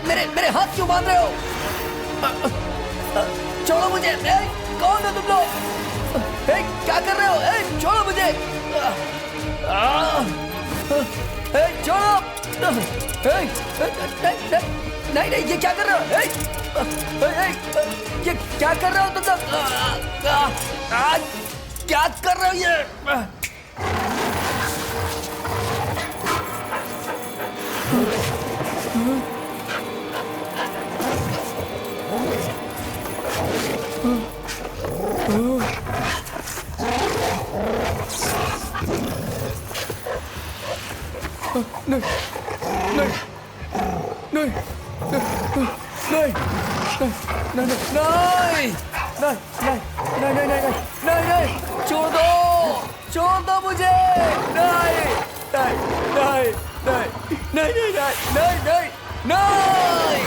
मेरे मेरे हाथ क्यों बांध रहे हो? छोड़ो मुझे। कौन हो तुम लोग? क्या कर रहे हो? छोड़ो मुझे। छोड़ो। नहीं नहीं, ये क्या कर रहे हो? ये क्या कर रहे हो तुम लोग? क्या कर रहे हो ये? नहीं नहीं नहीं नहीं नहीं नहीं नहीं नहीं नहीं नहीं नहीं, छोड़ दो मुझे। नहीं नहीं नहीं नहीं नहीं नहीं नहीं नहीं नहीं।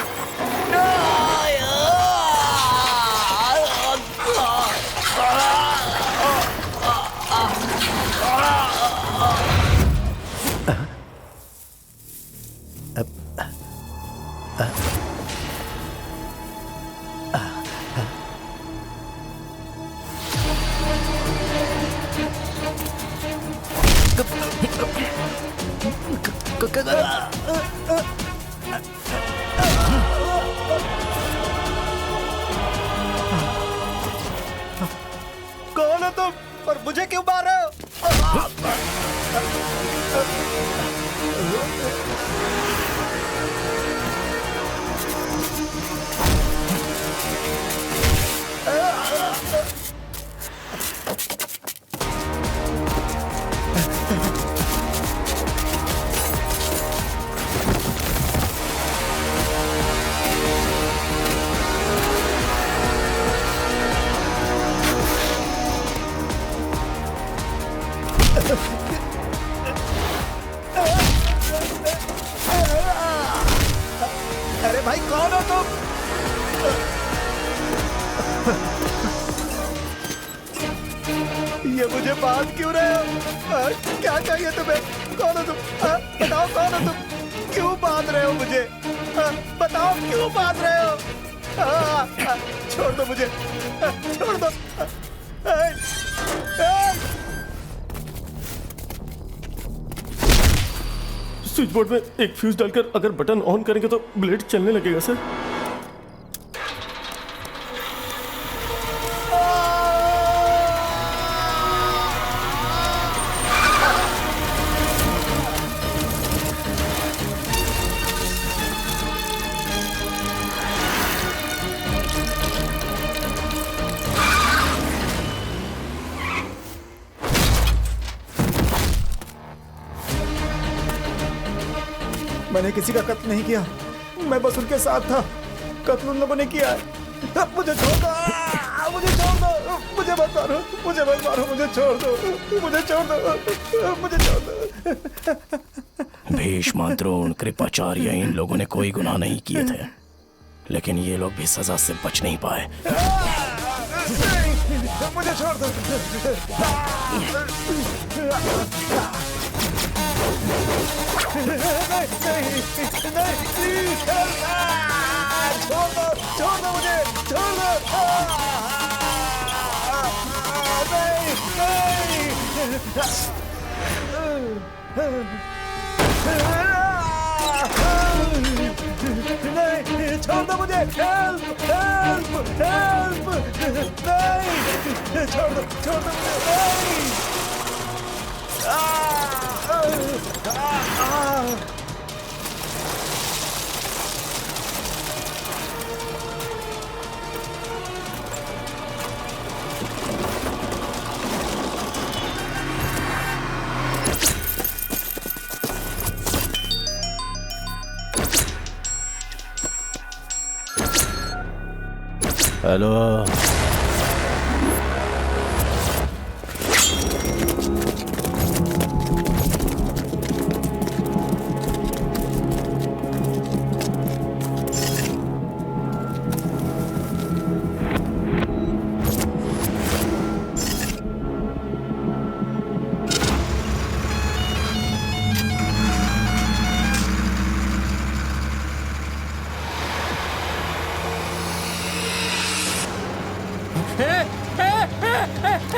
कौन हो तुम और मुझे क्यों मार रहे हो? अरे भाई कौन हो तुम? ये मुझे बांध क्यों रहे हो? क्या चाहिए तुम्हें? कौन हो तुम? बताओ कौन हो तुम? क्यों बांध रहे हो मुझे? बताओ क्यों बांध रहे हो? छोड़ दो मुझे, छोड़ दो। स्विच बोर्ड में एक फ्यूज डालकर अगर बटन ऑन करेंगे तो ब्लेड चलने लगेगा सर। मैंने किसी का कत्ल नहीं किया, मैं बस उनके साथ था। कत्ल उन लोगों ने किया है। मुझे छोड़ दो, मुझे छोड़ दो, मुझे मत मारो, मुझे मत मारो, मुझे छोड़ दो, मुझे छोड़ दो, मुझे छोड़ दो। भीष्म, द्रोण, कृपाचार्य इन लोगों ने कोई गुनाह नहीं किए थे, लेकिन ये लोग भी सजा से बच नहीं पाए। मुझे छोड़ दो। नहीं नहीं नहीं, छोड़ दो मुझे, छोड़ दो। नहीं, छोड़ दो मुझे। Help help help. नहीं, छोड़ दो मुझे। नहीं। हेलो,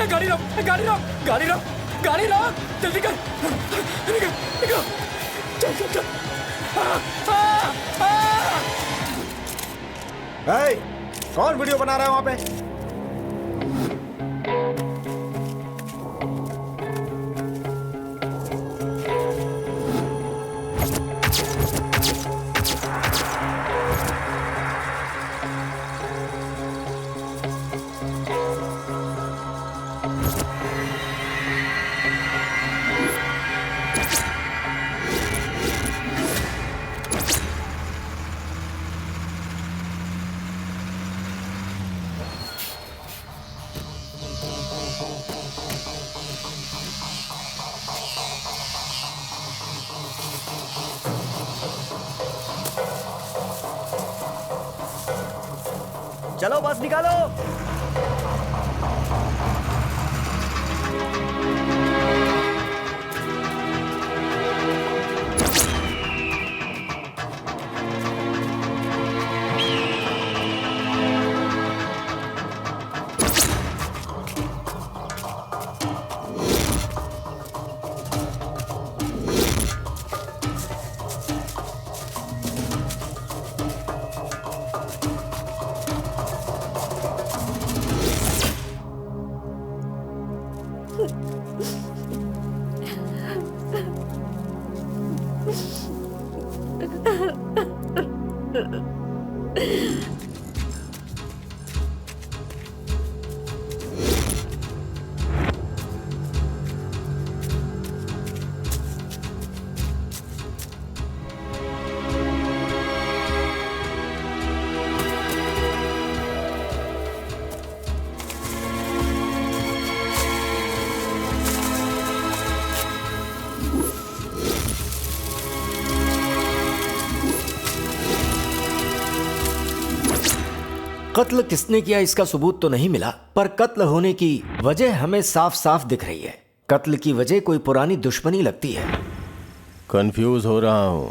गाड़ी रोक, गाड़ी रोक, गाड़ी रोक, गाड़ी रोक, जल्दी कर, निकल, निकल, चल चल चल। ए, कौन वीडियो बना रहा है वहां पे? चलो बस निकालो। कत्ल किसने किया इसका सबूत तो नहीं मिला, पर कत्ल होने की वजह हमें साफ साफ दिख रही है। कत्ल की वजह कोई पुरानी दुश्मनी लगती है। कंफ्यूज हो रहा हूं,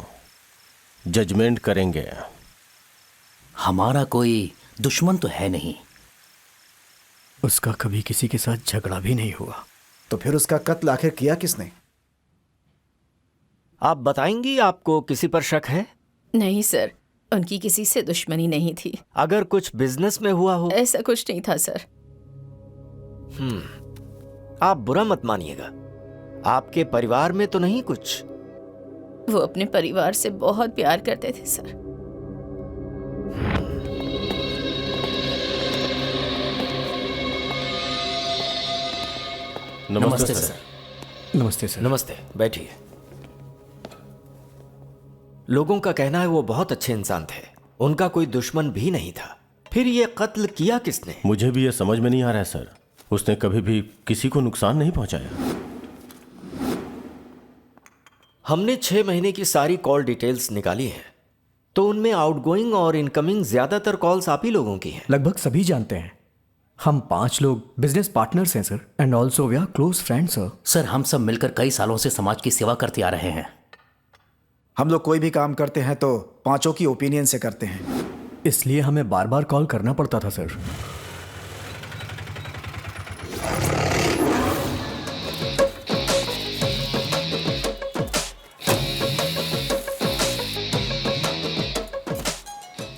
जजमेंट करेंगे। हमारा कोई दुश्मन तो है नहीं। उसका कभी किसी के साथ झगड़ा भी नहीं हुआ। तो फिर उसका कत्ल आखिर किया किसने? आप बताएंगी आपको किसी पर शक है? नहीं सर, उनकी किसी से दुश्मनी नहीं थी। अगर कुछ बिजनेस में हुआ हो? ऐसा कुछ नहीं था सर। आप बुरा मत मानिएगा, आपके परिवार में तो नहीं कुछ? वो अपने परिवार से बहुत प्यार करते थे सर। नमस्ते सर। नमस्ते सर। नमस्ते, बैठिए। लोगों का कहना है वो बहुत अच्छे इंसान थे, उनका कोई दुश्मन भी नहीं था। फिर ये कत्ल किया किसने? मुझे भी ये समझ में नहीं आ रहा है सर। उसने कभी भी किसी को नुकसान नहीं पहुंचाया। हमने 6 महीने की सारी कॉल डिटेल्स निकाली हैं, तो उनमें आउटगोइंग और इनकमिंग ज्यादातर कॉल्स आप ही लोगों की हैं। लगभग सभी जानते हैं। हम 5 लोग बिजनेस पार्टनर्स हैं sir, and also we are close friends sir. Sir, हम सब मिलकर कई सालों से समाज की सेवा करते आ रहे हैं। हम लोग कोई भी काम करते हैं तो पांचों की ओपिनियन से करते हैं, इसलिए हमें बार बार कॉल करना पड़ता था सर।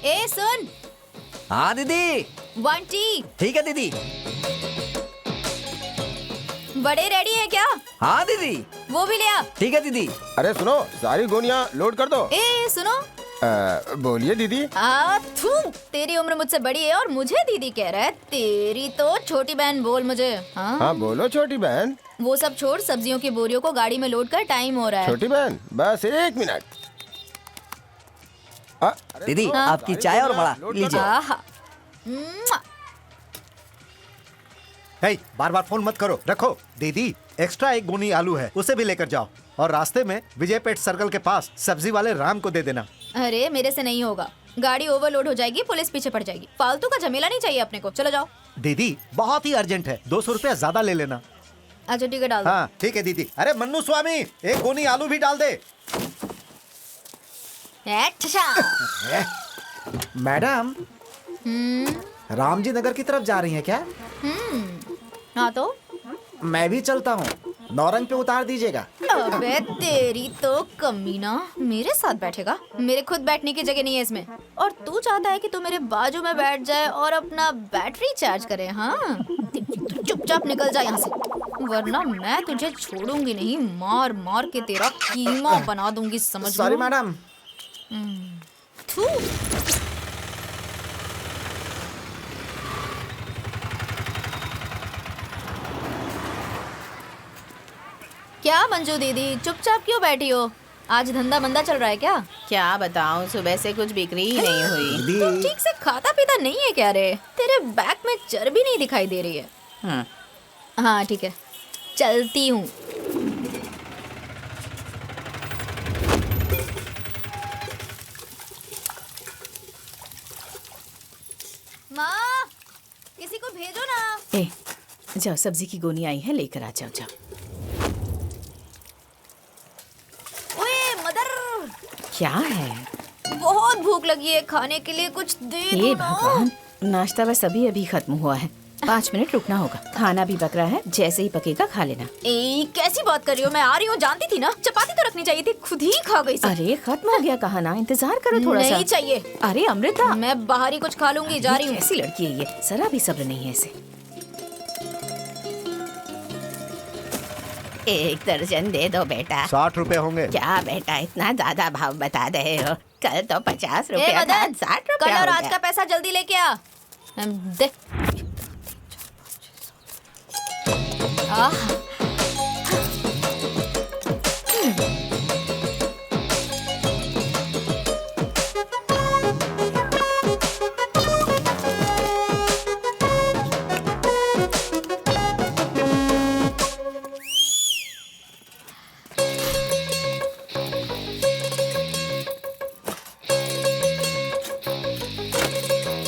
ए सुन, हाँ दीदी, 1 टी। ठीक है दीदी। बड़े रेडी है क्या? हाँ दीदी, वो भी ले आ। ठीक है दीदी। अरे सुनो, सारी गोनियां लोड कर दो। ए सुनो, बोलिए दीदी। थू, तेरी उम्र मुझसे बड़ी है और मुझे दीदी कह रहा है। तेरी तो छोटी बहन बोल मुझे। हाँ हाँ बोलो छोटी बहन। वो सब छोड़, सब्जियों की बोरियों को गाड़ी में लोड कर, टाइम हो रहा है। छोटी बहन बस 1 मिनट। दीदी आपकी चाय और बड़ा लीजिए। आहा। म्वा। हे, बार बार फोन मत करो, रखो। दीदी, एक्स्ट्रा 1 गोनी आलू है, उसे भी लेकर जाओ। और रास्ते में विजय पेट सर्कल के पास सब्जी वाले राम को दे देना। अरे मेरे से नहीं होगा, गाड़ी ओवरलोड हो जाएगी, पुलिस पीछे पड़ जाएगी। फालतू का झमेला नहीं चाहिए अपने को। चलो जाओ। दीदी, बहुत ही अर्जेंट है, 200 रुपया ज्यादा ले लेना। अच्छा ठीक है, डाल दो। हाँ ठीक है दीदी। अरे मन्नू स्वामी, 1 गोनी आलू भी डाल दे। अच्छा। मैडम, रामजी नगर की तरफ जा रही हैं क्या? हाँ तो मैं भी चलता हूँ, नौरंग पे उतार दीजिएगा। अबे तेरी तो कमीना, मेरे साथ बैठेगा? मेरे खुद बैठने की जगह नहीं है इसमें। और तू चाहता है कि तू मेरे बाजू में बैठ जाए और अपना बैटरी चार्ज करे? हाँ, चुपचाप निकल जा यहाँ से, वरना मैं तुझे छोड़ूंगी नहीं। मार मार के तेरा कीमा बना दूंगी, समझ लो। Sorry madam. थू। क्या मंजू दीदी, चुपचाप क्यों बैठी हो? आज धंधा मंदा चल रहा है क्या? क्या बताऊं, सुबह से कुछ बिक्री ही नहीं हुई। तू ठीक से खाता पीता नहीं है क्या रे? तेरे बैग में चर्बी नहीं दिखाई दे रही है। हाँ ठीक है, चलती हूँ। माँ, किसी को भेजो ना। ए, जाओ, सब्जी की गोनी आई है, लेकर आ जाओ। जाओ। ओए मदर, क्या है? बहुत भूख लगी है, खाने के लिए कुछ दे दो ये ना। भगवान, नाश्ता बस अभी खत्म हुआ है। 5 मिनट रुकना होगा, खाना भी पक रहा है, जैसे ही पकेगा खा लेना। कैसी बात कर रही हो? मैं आ रही हूँ, जानती थी ना। चपाती तो रखनी चाहिए थी, खुद ही खा गई सब। अरे खत्म हो गया कहा ना, इंतजार करो थोड़ा सा। नहीं चाहिए। अरे अमृता, मैं बाहर ही कुछ खा लूंगी, जा रही हूँ। कैसी लड़की है ये, जरा भी सब्र नहीं है इसे। 1 दर्जन दे दो बेटा। 60 रुपए होंगे। क्या बेटा, इतना ज्यादा भाव बता रहे हो? कल तो 50 ए रुपए था, मदन, 60 कल रुपए और हो आज गया। का पैसा जल्दी लेके आ। दे।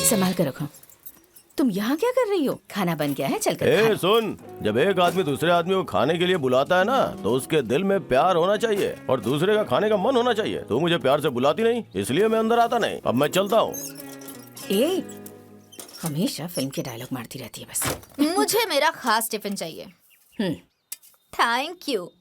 संभाल कर रखो। तुम यहाँ क्या कर रही हो? खाना बन गया है, चल कर खा लो। सुन, जब एक आदमी दूसरे आदमी को खाने के लिए बुलाता है ना, तो उसके दिल में प्यार होना चाहिए और दूसरे का खाने का मन होना चाहिए। तू मुझे प्यार से बुलाती नहीं, इसलिए मैं अंदर आता नहीं। अब मैं चलता हूँ। ए, हमेशा फिल्म के डायलॉग मारती रहती है बस। मुझे मेरा खास टिफिन चाहिए। Thank you.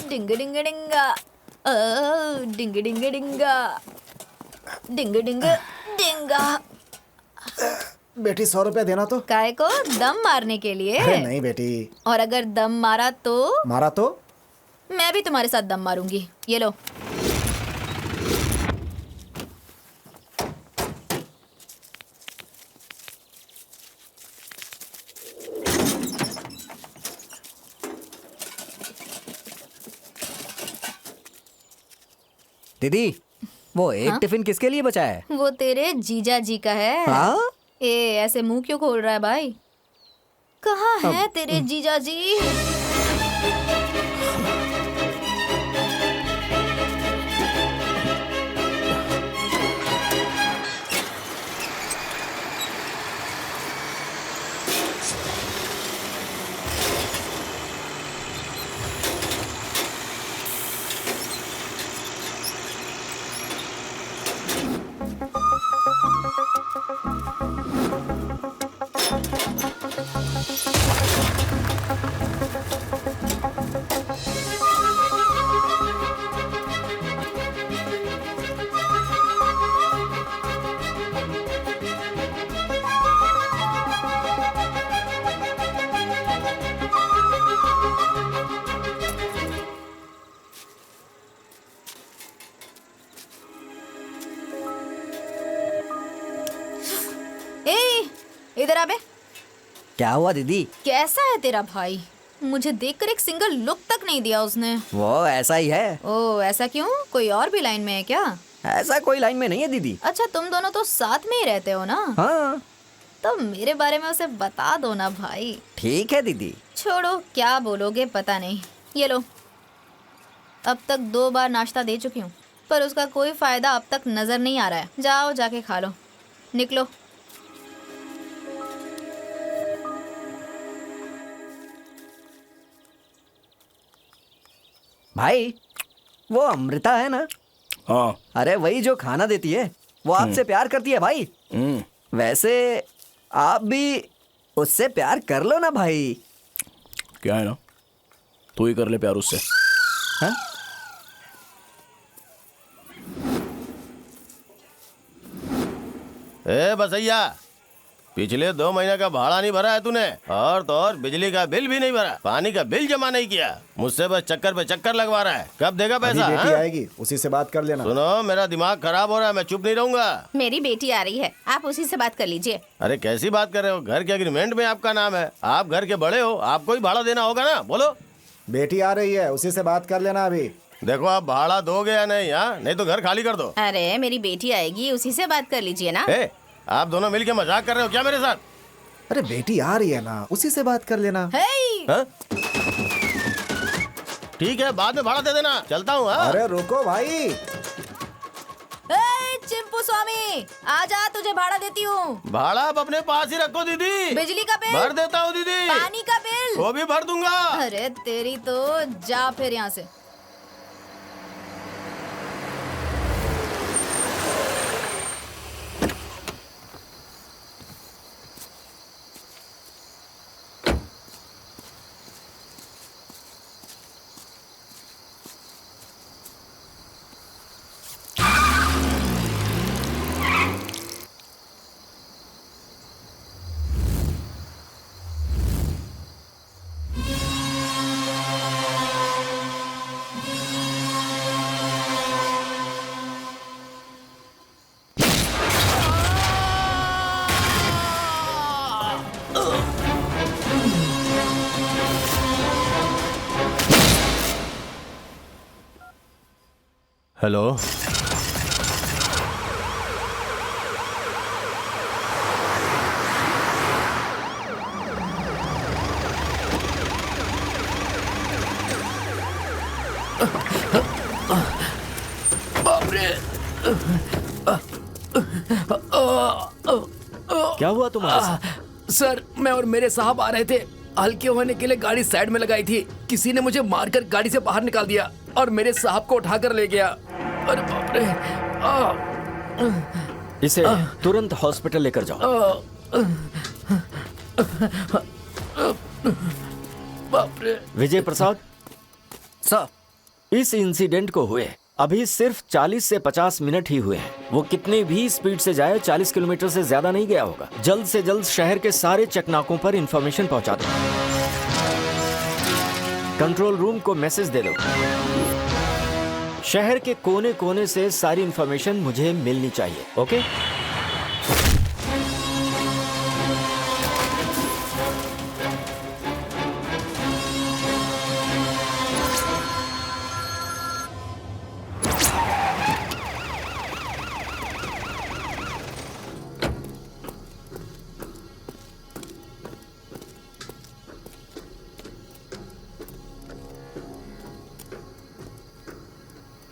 डिंग डिंग डिंगा, डिंग डिंग डिंगा, डिंग डिंग डिंगा। बेटी 100 रुपया देना तो। काय को? दम मारने के लिए? अरे नहीं बेटी। और अगर दम मारा तो? मारा तो मैं भी तुम्हारे साथ दम मारूंगी। ये लो। दीदी, वो एक टिफिन किसके लिए बचा है? वो तेरे जीजा जी का है। हाँ? ऐसे मुंह क्यों खोल रहा है भाई? कहाँ है तेरे जीजा जी? इधर आ बे। क्या हुआ दीदी? कैसा है तेरा भाई? मुझे देखकर एक सिंगल लुक तक नहीं दिया उसने। वो ऐसा ही है। ओ, ऐसा क्यों? कोई और भी लाइन में है क्या? ऐसा कोई लाइन में नहीं है दीदी। अच्छा तुम दोनों तो साथ में ही रहते हो ना? हाँ तो मेरे बारे में उसे बता दो ना भाई। ठीक है दीदी। छोड़ो, क्या बोलोगे पता नहीं। ये लो, अब तक 2 बार नाश्ता दे चुकी हूँ, पर उसका कोई फायदा अब तक नजर नहीं आ रहा है। जाओ जाके खा लो, निकलो। भाई वो अमृता है ना? हाँ। अरे वही जो खाना देती है, वो आपसे प्यार करती है भाई। वैसे आप भी उससे प्यार कर लो ना भाई। क्या है ना, तू ही कर ले प्यार उससे। हाँ? ए बसैया, पिछले 2 महीने का भाड़ा नहीं भरा है तूने, और तो और बिजली का बिल भी नहीं भरा, पानी का बिल जमा नहीं किया। मुझसे बस चक्कर पे चक्कर लगवा रहा है। कब देगा पैसा? अभी बेटी हाँ? आएगी, उसी से बात कर लेना। सुनो, मेरा दिमाग खराब हो रहा है, मैं चुप नहीं रहूंगा। मेरी बेटी आ रही है, आप उसी से बात कर लीजिए। अरे कैसी बात कर रहे हो? घर के एग्रीमेंट में आपका नाम है, आप घर के बड़े हो, आपको ही भाड़ा देना होगा ना। बोलो। बेटी आ रही है, उसी से बात कर लेना अभी। देखो आप भाड़ा दोगे या नहीं? हाँ, नहीं तो घर खाली कर दो। अरे मेरी बेटी आएगी, उसी से बात कर लीजिए ना। ए, आप दोनों मिलके मजाक कर रहे हो क्या मेरे साथ? अरे बेटी आ रही है ना, उसी से बात कर लेना। हाँ? ठीक है, बाद में भाड़ा दे देना, चलता हूँ। हाँ? अरे रुको भाई। चिंपू स्वामी आजा, तुझे भाड़ा देती हूँ। भाड़ा आप अपने पास ही रखो दीदी। बिजली का बिल भर देता हूँ दीदी। पानी का बिल वो भी भर दूंगा। अरे तेरी तो, जा फिर यहाँ से। हेलो, क्या हुआ तुम्हारे साथ? सर, मैं और मेरे साहब आ रहे थे, हल्के होने के लिए गाड़ी साइड में लगाई थी। किसी ने मुझे मारकर गाड़ी से बाहर निकाल दिया और मेरे साहब को उठाकर ले गया। अरे बाप रे! इसे तुरंत हॉस्पिटल लेकर जाओ। बाप रे! विजय प्रसाद सर, इस इंसिडेंट को हुए अभी सिर्फ 40 से 50 मिनट ही हुए हैं। वो कितनी भी स्पीड से जाए, 40 किलोमीटर से ज्यादा नहीं गया होगा। जल्द से जल्द शहर के सारे चेकनाकों पर इंफॉर्मेशन पहुंचा दो। कंट्रोल रूम को मैसेज दे दो। शहर के कोने कोने से सारी इंफॉर्मेशन मुझे मिलनी चाहिए। ओके?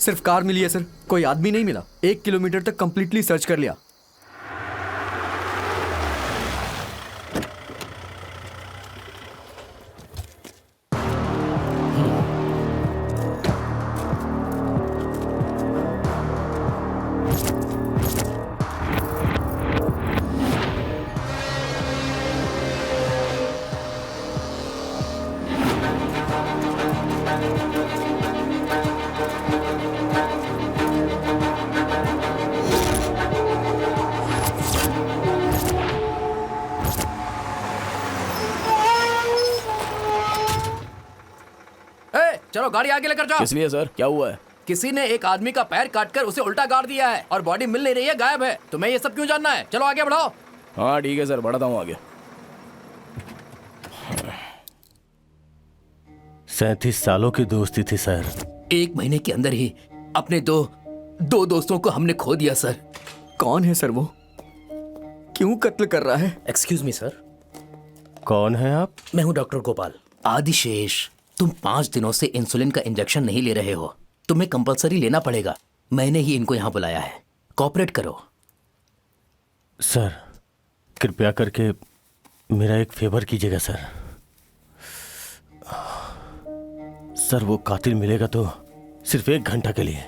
सिर्फ कार मिली है सर, कोई आदमी नहीं मिला। 1 किलोमीटर तक कंप्लीटली सर्च कर लिया। चलो गाड़ी आगे लेकर जाओ। इसलिए सर, क्या हुआ है? किसी ने एक आदमी का पैर काटकर उसे उल्टा गाड़ दिया है और बॉडी मिल नहीं रही है, गायब है। तुम्हें ये सब क्यों जानना है? चलो आगे बढ़ाओ। हाँ ठीक है सर, बढ़ाता हूँ आगे। 37 सालों की दोस्ती थी सर। 1 महीने के अंदर ही अपने 2 2 दोस्तों को हमने खो दिया सर। कौन है सर वो? क्यों कत्ल कर रहा है? एक्सक्यूज मी सर, कौन है आप? मैं हूँ डॉक्टर गोपाल। आदिशेष, तुम 5 दिनों से इंसुलिन का इंजेक्शन नहीं ले रहे हो, तुम्हें कंपलसरी लेना पड़ेगा। मैंने ही इनको यहाँ बुलाया है, कोऑपरेट करो। सर, कृपया करके मेरा एक फेवर कीजिएगा सर। सर, वो कातिल मिलेगा तो सिर्फ 1 घंटा के लिए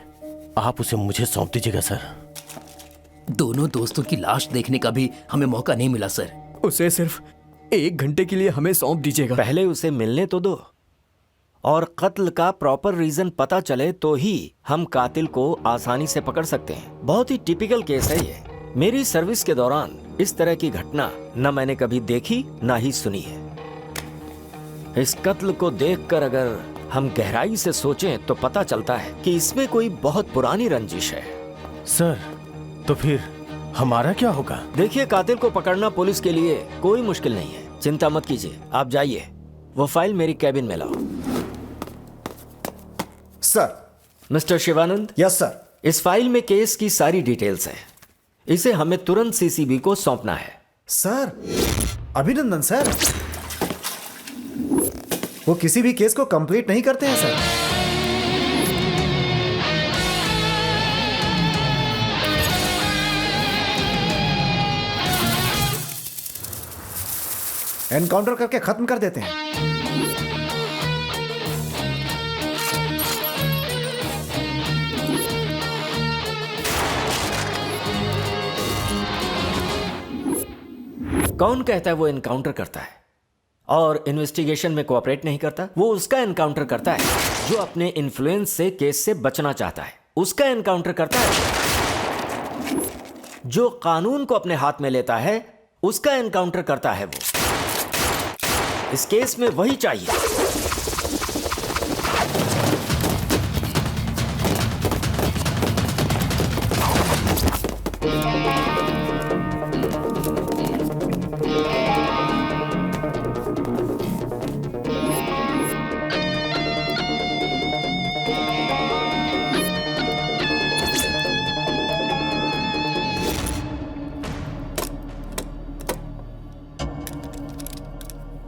आप उसे मुझे सौंप दीजिएगा सर। दोनों दोस्तों की लाश देखने का भी हमें मौका नहीं मिला सर। उसे सिर्फ 1 घंटे के लिए हमें सौंप दीजिएगा। पहले उसे मिलने तो दो, और कत्ल का प्रॉपर रीजन पता चले तो ही हम कातिल को आसानी से पकड़ सकते हैं। बहुत ही टिपिकल केस है ये। मेरी सर्विस के दौरान इस तरह की घटना न मैंने कभी देखी ना ही सुनी है। इस कत्ल को देखकर अगर हम गहराई से सोचें तो पता चलता है कि इसमें कोई बहुत पुरानी रंजिश है। सर, तो फिर हमारा क्या होगा? देखिए, कातिल को पकड़ना पुलिस के लिए कोई मुश्किल नहीं है, चिंता मत कीजिए। आप जाइए, वो फाइल मेरी कैबिन में लाओ। Sir. Mister Shivanand. Yes sir. इस फाइल में केस की सारी डिटेल्स हैं। इसे हमें तुरंत सीसीबी को सौंपना है। सर, अभिनंदन सर। वो किसी भी केस को कंप्लीट नहीं करते हैं सर। एनकाउंटर करके खत्म कर देते हैं। कौन कहता है वो एनकाउंटर करता है और इन्वेस्टिगेशन में कोऑपरेट नहीं करता? वो उसका एनकाउंटर करता है जो अपने इन्फ्लुएंस से केस से बचना चाहता है। उसका एनकाउंटर करता है जो कानून को अपने हाथ में लेता है। उसका एनकाउंटर करता है वो। इस केस में वही चाहिए।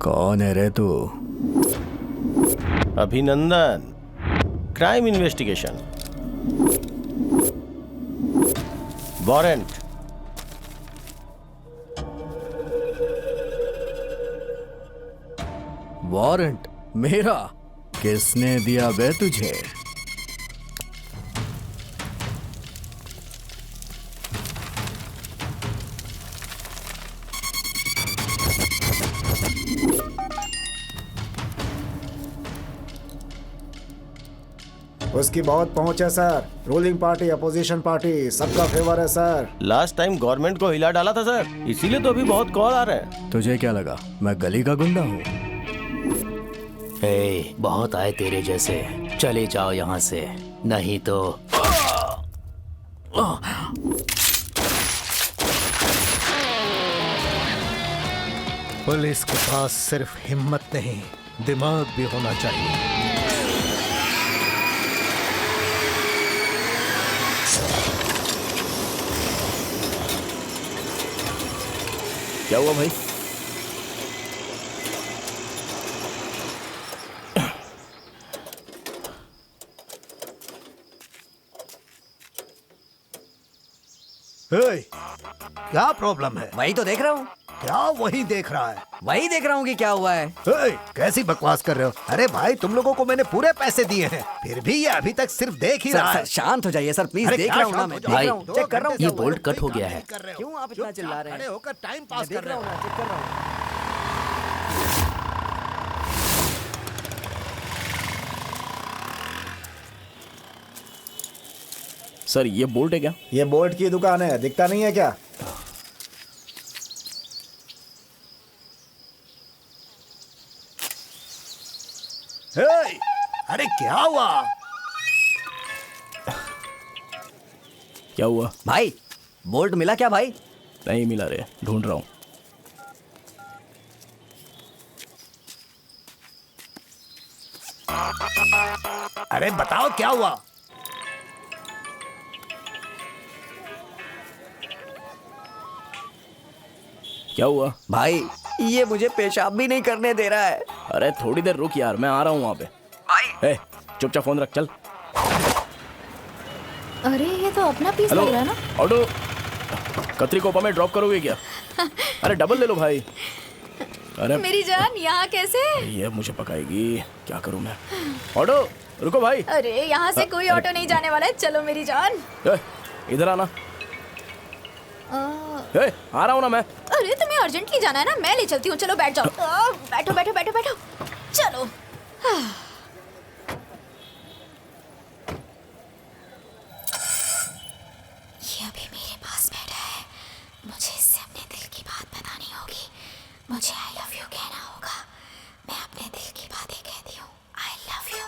कौन है रे तू? अभिनंदन, क्राइम इन्वेस्टिगेशन, वारंट। वारंट मेरा? किसने दिया बे तुझे? उसकी बहुत पहुंच है sir. Ruling party, opposition party, सबका फेवर है सर। लास्ट टाइम गवर्नमेंट को हिला डाला था सर, इसीलिए तो अभी बहुत कॉल आ रहे हैं। तुझे क्या लगा मैं गली का गुंडा हूँ? बहुत आए तेरे जैसे, चले जाओ यहाँ से, नहीं तो पुलिस के पास सिर्फ हिम्मत नहीं, दिमाग भी होना चाहिए। क्या हुआ भाई? क्या प्रॉब्लम है? वही तो देख रहा हूँ। क्या वही देख रहा है? वही देख रहा हूँ कि क्या हुआ है। कैसी बकवास कर रहे हो? अरे भाई, तुम लोगों को मैंने पूरे पैसे दिए हैं, फिर भी ये अभी तक सिर्फ देख ही रहा है। शांत हो जाइए सर, प्लीज। अरे देख क्या रहा हूँ ना शांत मैं, हो देख जाओ? रहा हूँ, चेक कर रहा हूँ। ये बोल्ट कट हो गया है। क्यों आप इतना चिल्ला रहे हैं? खड़े होकर टाइम पास देख कर रहा रहे हूँ हो। ना, चेक कर रहा हूँ। सर, ये बोल्ट है क्या? ये बोल्ट की दुकान है, दिखता नहीं है क्या? अरे क्या हुआ? क्या हुआ भाई? बोल्ट मिला क्या भाई? नहीं मिला रे, ढूंढ रहा हूँ। अरे बताओ क्या हुआ? क्या हुआ? भाई ये मुझे पेशाब भी नहीं करने दे रहा है। अरे थोड़ी देर रुक यार, मैं आ रहा हूँ वहाँ पे। भाई चुपचाप फोन रख, चल। अरे ये तो अपना पीस हेलो लग रहा है ना। ऑटो, कतरी कोपा में ड्रॉप करोगे क्या? अरे डबल ले लो भाई। अरे मेरी जान यहाँ कैसे? ये मुझे पकाएगी, क्या करूँ मैं? ऑटो रुको भाई। अरे यहाँ से कोई ऑटो नहीं जाने वाला है, चलो मेरी जान। इधर आना। आ रहा हूँ ना मैं। अरे तुम्हें अर्जेंटली जाना है ना, मैं ले चलती हूँ, चलो बैठ जाओ। बैठो बैठो बैठो बैठो, चलो। ये अभी मेरे पास बैठा है, मुझे इससे अपने दिल की बात बतानी होगी। मुझे आई लव यू कहना होगा। मैं अपने दिल की बातें कहती हूँ, आई लव यू।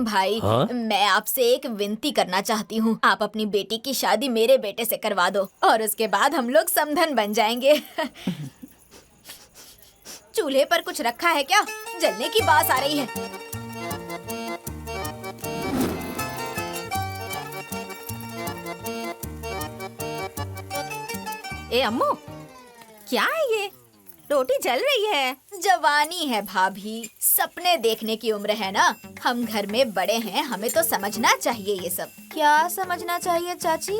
भाई मैं आपसे एक विनती करना चाहती हूँ, आप अपनी बेटी की शादी मेरे बेटे से करवा दो और उसके बाद हम लोग समधन बन जाएंगे। चूल्हे पर कुछ रखा है क्या? जलने की बात आ रही है। ए अम्मू, क्या है ये? रोटी जल रही है। जवानी है भाभी, सपने देखने की उम्र है ना। हम घर में बड़े हैं, हमें तो समझना चाहिए ये सब। क्या समझना चाहिए चाची?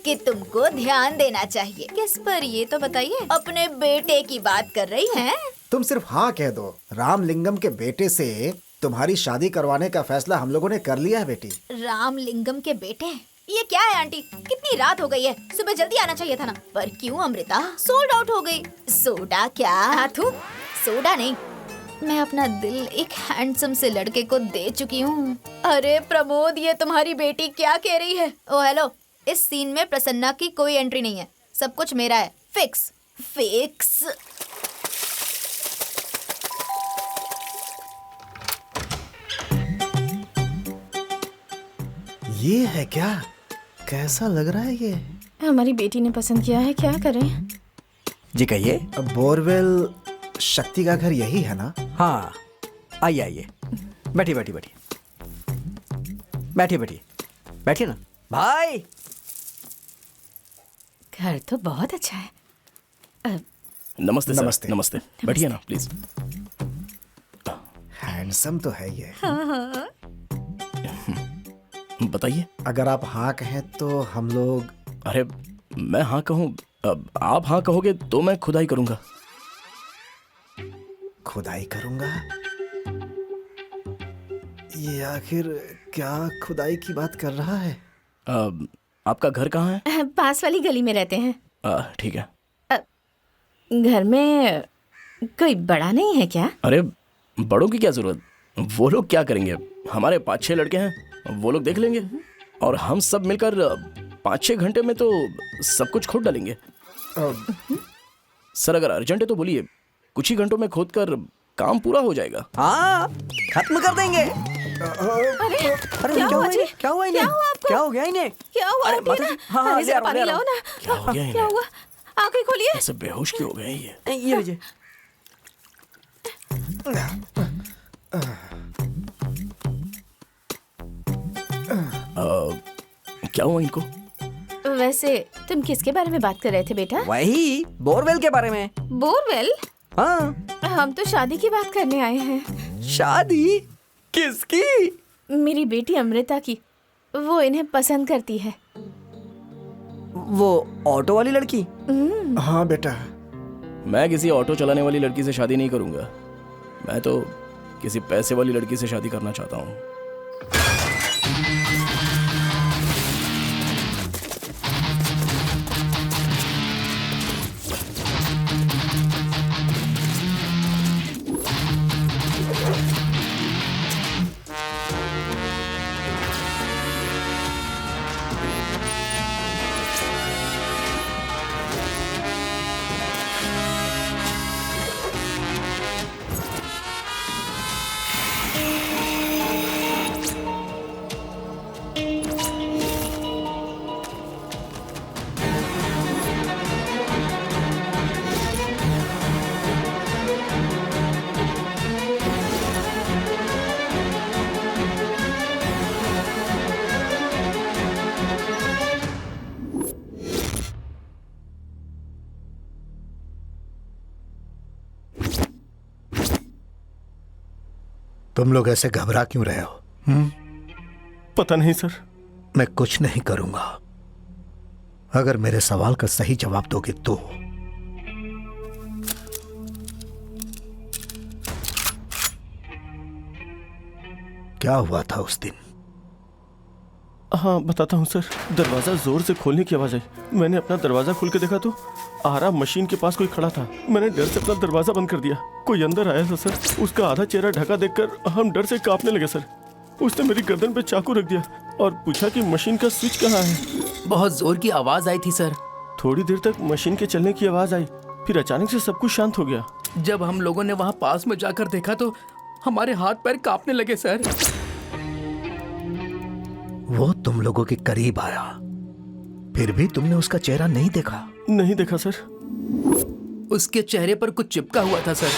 कि तुमको ध्यान देना चाहिए। किस पर ये तो बताइए। अपने बेटे की बात कर रही हैं? तुम सिर्फ हाँ कह दो। रामलिंगम के बेटे से तुम्हारी शादी करवाने का फैसला हम लोगों ने कर लिया है बेटी। रामलिंगम के बेटे? ये क्या है आंटी, कितनी रात हो गई है, सुबह जल्दी आना चाहिए था ना। पर क्यों अमृता सोल्ड आउट हो गई? सोडा क्या? हाथू सोडा नहीं, मैं अपना दिल एक हैंडसम से लड़के को दे चुकी हूँ। अरे प्रमोद, ये तुम्हारी बेटी क्या कह रही है? ओ हेलो, इस सीन में प्रसन्ना की कोई एंट्री नहीं है, सब कुछ मेरा है। Fix fix. ये है क्या? कैसा लग रहा है ये? हमारी बेटी ने पसंद किया है, क्या करें? जी कहिए। बोरवेल शक्ति का घर यही है ना? हाँ आइए आइए, बैठिए बैठिए बैठिए बैठिए बैठिए बैठिए ना भाई। घर तो बहुत अच्छा है। नमस्ते सर। नमस्ते। नमस्ते, बैठिए ना प्लीज। हैंडसम तो है ये। बताइए। अगर आप हाँ कहें तो हम लोग। अरे मैं हाँ कहूँ, आप हाँ कहोगे तो मैं खुदाई करूंगा। खुदाई करूंगा? ये आखिर क्या खुदाई की बात कर रहा है? आपका घर कहाँ है? पास वाली गली में रहते हैं। ठीक है। घर में कोई बड़ा नहीं है क्या? अरे बड़ों की क्या जरूरत, वो लोग क्या करेंगे? हमारे 5-6 लड़के हैं, वो लोग देख लेंगे और हम सब मिलकर 5-6 घंटे में तो सब कुछ खोद डालेंगे। सर अगर अर्जेंट है तो बोलिए, कुछ ही घंटों में खोद कर काम पूरा हो जाएगा। हाँ खत्म कर देंगे। अरे क्या हुआ जी? क्या हुआ इन्हें? क्या हो गया इन्हें? क्या हुआ? अरे माता जी, हाँ हाँ, अरे ले आ जरा रहा हूँ, पानी ले आ लाओ रहा ना। क्या हो गया क्या इन्हें? हुआ? आंखें खोलिए। ऐसे बेहोश क्यों हो गए ये? ये लीजिए। क्या हुआ इनको? वैसे तुम किसके बारे में बात कर रहे थे बेटा? वही बोरवेल के बारे में। बोरवेल? हाँ हम तो शादी की बात करने आए हैं। शादी? किसकी? मेरी बेटी अमृता की। वो इन्हें पसंद करती है। वो ऑटो वाली लड़की? हाँ बेटा। मैं किसी ऑटो चलाने वाली लड़की से शादी नहीं करूंगा, मैं तो किसी पैसे वाली लड़की से शादी करना चाहता हूँ। तुम लोग ऐसे घबरा क्यों रहे हो? पता नहीं सर। मैं कुछ नहीं करूंगा अगर मेरे सवाल का सही जवाब दोगे तो। क्या हुआ था उस दिन? हाँ बताता हूँ सर। दरवाजा जोर से खोलने की आवाज आई। मैंने अपना दरवाजा खोल के देखा तो आरा मशीन के पास कोई खड़ा था। मैंने डर से अपना दरवाजा बंद कर दिया। कोई अंदर आया था सर। उसका आधा चेहरा ढका देखकर हम डर से कांपने लगे सर। उसने मेरी गर्दन पे चाकू रख दिया और पूछा कि मशीन का स्विच कहाँ है। बहुत जोर की आवाज आई थी सर। थोड़ी देर तक मशीन के चलने की आवाज आई, फिर अचानक से सब कुछ शांत हो गया। जब हम लोगों ने वहाँ पास में जाकर देखा तो हमारे हाथ पैर कांपने लगे सर। वो तुम लोगों के करीब आया, फिर भी तुमने उसका चेहरा नहीं देखा? नहीं देखा सर। उसके चेहरे पर कुछ चिपका हुआ था सर।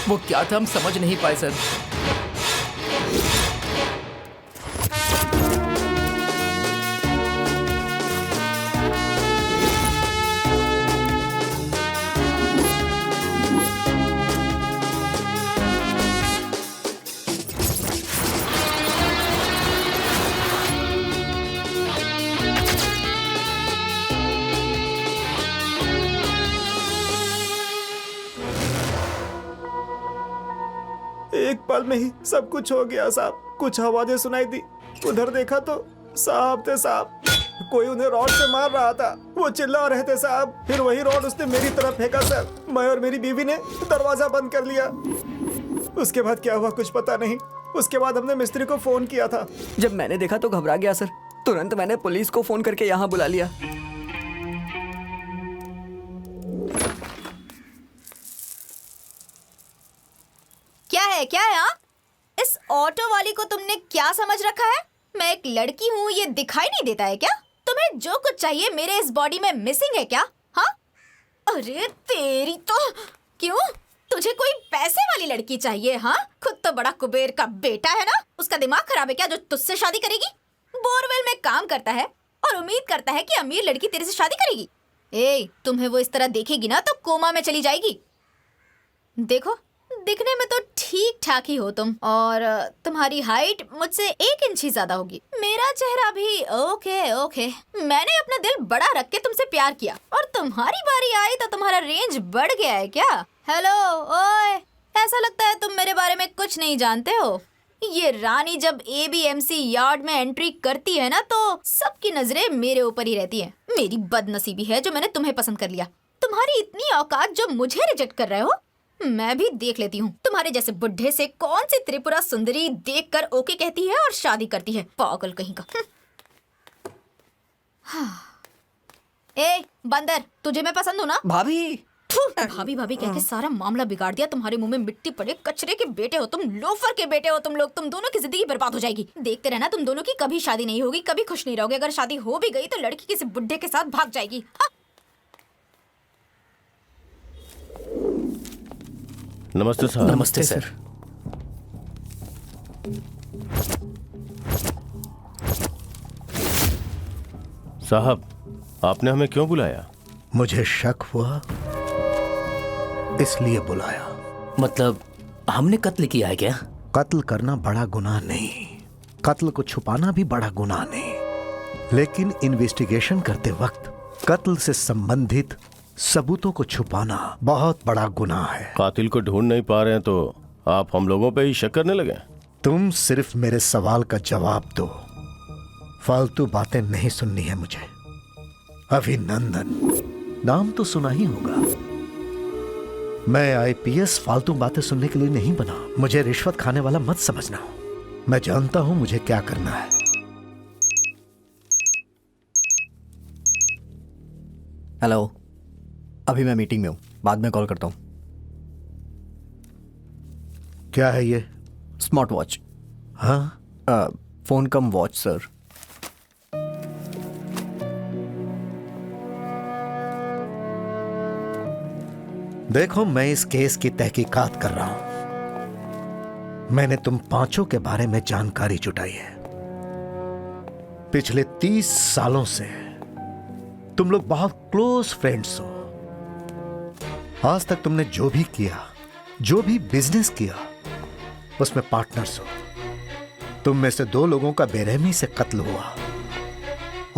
वो क्या था हम समझ नहीं पाए सर। एक पल में ही सब कुछ हो गया साहब। कुछ आवाजें सुनाई दी, उधर देखा तो साहब थे साहब। कोई उन्हें रॉड से मार रहा था। वो चिल्ला रहे थे साहब। फिर वही रॉड उसने मेरी तरफ फेंका सर। मैं और मेरी बीवी ने दरवाजा बंद कर लिया। उसके बाद क्या हुआ कुछ पता नहीं। उसके बाद हमने मिस्त्री को फोन किया था। जब मैंने देखा तो घबरा गया सर। तुरंत मैंने पुलिस को फोन करके यहाँ बुला लिया। क्या है हाँ? इस ऑटो वाली को तुमने क्या समझ रखा है? मैं एक लड़की हूँ, ये दिखाई नहीं देता है क्या? तुम्हें जो कुछ चाहिए मेरे इस बॉडी में मिसिंग है क्या? हाँ? अरे तेरी तो क्यों? तुझे कोई पैसे वाली लड़की चाहिए? हाँ, खुद तो बड़ा कुबेर का बेटा है ना। उसका दिमाग खराब है क्या जो तुझसे शादी करेगी? बोरवेल में काम करता है और उम्मीद करता है कि अमीर लड़की तेरे से शादी करेगी। ए, तुम्हें वो इस तरह देखेगी ना तो कोमा में चली जाएगी। देखो, दिखने में तो ठीक ठाक ही हो तुम, और तुम्हारी हाइट मुझसे 1 इंच ही ज्यादा होगी। मेरा चेहरा भी ओके। मैंने अपना दिल बड़ा रख के तुमसे प्यार किया और तुम्हारी बारी आई तो तुम्हारा रेंज बढ़ गया है क्या? हेलो, ओए, ऐसा लगता है तुम मेरे बारे में कुछ नहीं जानते हो। ये रानी जब ABMC यार्ड में एंट्री करती है ना तो सबकी नजरें मेरे ऊपर ही रहती हैं। मेरी बदनसीबी है जो मैंने तुम्हें पसंद कर लिया। तुम्हारी इतनी औकात जो मुझे रिजेक्ट कर रहे हो, मैं भी देख लेती हूँ। तुम्हारे जैसे बुढ़े से कौन सी त्रिपुरा सुंदरी देखकर ओके कहती है और शादी करती है? पागल कहीं का। ए बंदर, तुझे मैं पसंद हूँ ना? भाभी भाभी कह के सारा मामला बिगाड़ दिया। तुम्हारे मुंह में मिट्टी पड़े, कचरे के बेटे हो तुम, लोफर के बेटे हो तुम लोग। तुम दोनों की जिंदगी बर्बाद हो जाएगी। देखते रहना, तुम दोनों की कभी शादी नहीं होगी, कभी खुश नहीं रहोगे। अगर शादी हो भी गई तो लड़की किसी बुढ़े के साथ भाग जाएगी। हाँ? नमस्ते सर। नमस्ते सर। साहब, आपने हमें क्यों बुलाया? मुझे शक हुआ इसलिए बुलाया। मतलब हमने कत्ल किया है क्या? कत्ल करना बड़ा गुनाह नहीं, कत्ल को छुपाना भी बड़ा गुनाह नहीं, लेकिन इन्वेस्टिगेशन करते वक्त कत्ल से संबंधित सबूतों को छुपाना बहुत बड़ा गुनाह है। कातिल को ढूंढ नहीं पा रहे हैं तो आप हम लोगों पे ही शक करने लगे? तुम सिर्फ मेरे सवाल का जवाब दो, फालतू बातें नहीं सुननी है मुझे। अभिनंदन नाम तो सुना ही होगा। मैं IPS फालतू बातें सुनने के लिए नहीं बना। मुझे रिश्वत खाने वाला मत समझना। मैं जानता हूं मुझे क्या करना है। हेलो, अभी मैं मीटिंग में हूँ, बाद में कॉल करता हूँ। क्या है ये? Smart watch. हाँ, फोन कम वॉच सर। देखो, मैं इस केस की तहकीकात कर रहा हूं। मैंने तुम पांचों के बारे में जानकारी जुटाई है। पिछले 30 सालों से तुम लोग बहुत क्लोज फ्रेंड्स हो। आज तक तुमने जो भी किया, जो भी बिजनेस किया, उसमें पार्टनर्स हो। तुम में से 2 लोगों का बेरहमी से कत्ल हुआ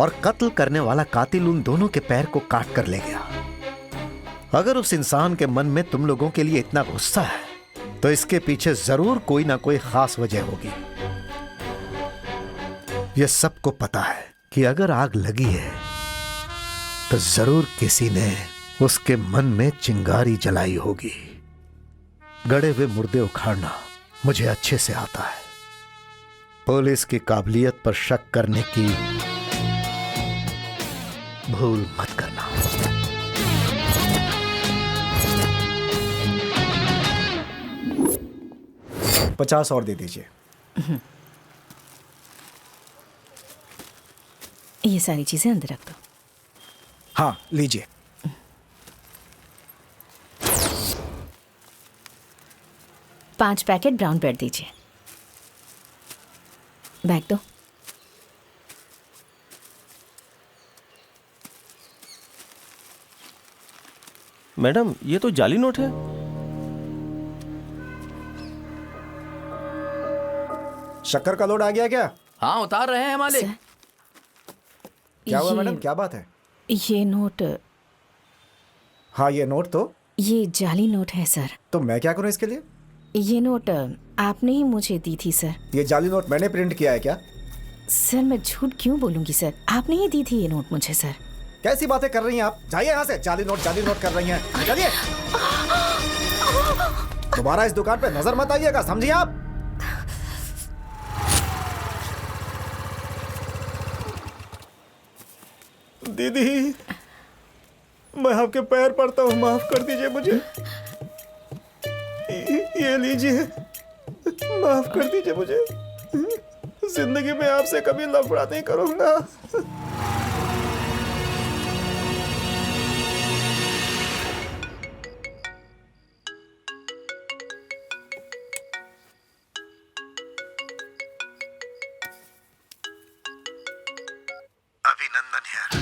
और कत्ल करने वाला कातिल उन दोनों के पैर को काट कर ले गया। अगर उस इंसान के मन में तुम लोगों के लिए इतना गुस्सा है तो इसके पीछे जरूर कोई ना कोई खास वजह होगी। यह सबको पता है कि अगर आग लगी है तो जरूर किसी ने उसके मन में चिंगारी जलाई होगी। गड़े हुए मुर्दे उखाड़ना मुझे अच्छे से आता है। पुलिस की काबिलियत पर शक करने की भूल मत करना। $50 और दे दीजिए। ये सारी चीजें अंदर रख दो। हाँ लीजिए। पांच पैकेट ब्राउन ब्रेड दीजिए। बैग दो। मैडम ये तो जाली नोट है। शक्कर का लोड आ गया क्या? हाँ उतार रहे हैं मालिक। क्या हुआ ये- मैडम, क्या बात है? ये नोट, हाँ ये नोट तो ये जाली नोट है सर। तो मैं क्या करूं इसके लिए? ये नोट आपने ही मुझे दी थी सर। ये जाली नोट मैंने प्रिंट किया है क्या? सर मैं झूठ क्यों बोलूंगी सर, आपने ही दी थी ये नोट मुझे सर। कैसी बातें कर रही हैं आप? जाइए यहाँ से। जाली नोट कर रही हैं। चलिए दोबारा इस दुकान पे नजर मत आइएगा, समझिए आप? दीदी मैं आपके पैर पड़ता हूँ, माफ कर दीजिए मुझे। ये लीजिए, माफ कर दीजिए मुझे। जिंदगी में आपसे कभी लफड़ा नहीं करूंगा। अभिनंदन यार।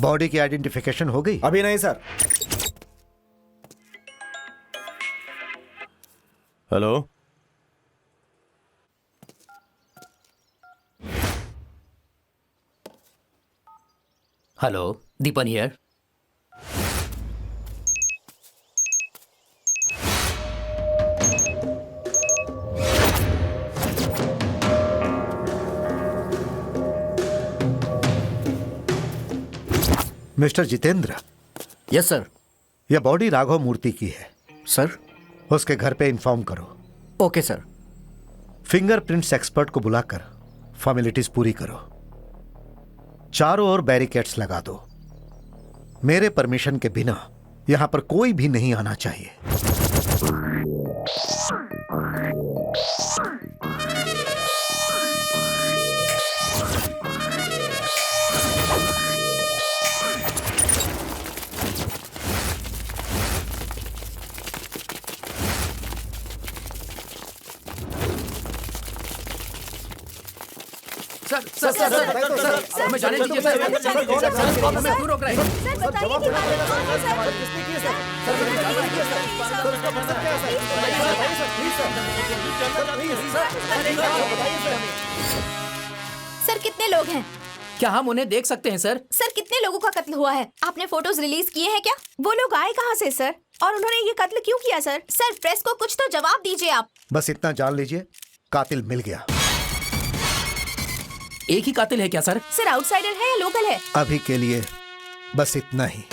बॉडी की आइडेंटिफिकेशन हो गई? अभी नहीं sir. Hello, hello Deepan here. Mister Jitendra, yes sir. यह बॉडी राघव मूर्ति की है। सर उसके घर पे इन्फॉर्म करो। Okay sir. फिंगरप्रिंट्स एक्सपर्ट को बुलाकर फॉर्मेलिटीज पूरी करो। चारों ओर बैरिकेड्स लगा दो। मेरे परमिशन के बिना यहां पर कोई भी नहीं आना चाहिए। Sir sir sir sir sir हमें जाने दीजिए सर। सर हमें क्यों रोक रहे हैं? सर कितने लोग हैं? क्या हम उन्हें देख सकते हैं सर? सर कितने लोगों का कत्ल हुआ है? आपने फोटोज रिलीज किए हैं क्या? वो लोग आए कहाँ से सर? और उन्होंने ये कत्ल क्यों किया सर? सर प्रेस को कुछ तो जवाब दीजिए आप। बस इतना जान लीजिए, कातिल मिल गया। एक ही कातिल है क्या सर? सर आउटसाइडर है या लोकल है? अभी के लिए बस इतना ही।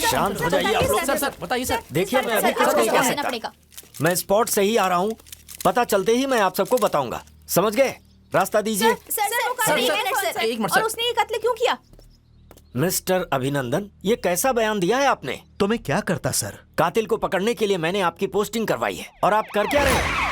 शांत हो जाइए आप लोग। सर बताइए सर। देखिए मैं अभी कुछ नहीं कह सकता। मैं स्पॉट से ही आ रहा हूँ, पता चलते ही मैं आप सबको बताऊंगा। समझ गए? रास्ता दीजिए। एक मिनट और उसने ये कत्ल क्यों किया? मिस्टर अभिनंदन, ये कैसा बयान दिया है आपने? तो मैं क्या करता सर? कातिल को पकड़ने के लिए मैंने आपकी पोस्टिंग करवाई है और आप कर क्या रहे हैं?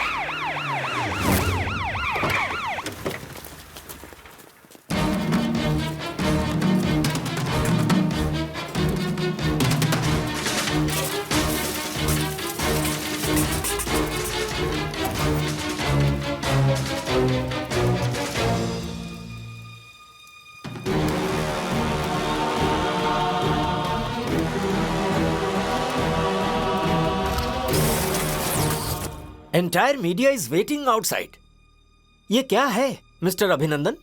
Entire media is waiting outside. ये क्या है मिस्टर अभिनंदन?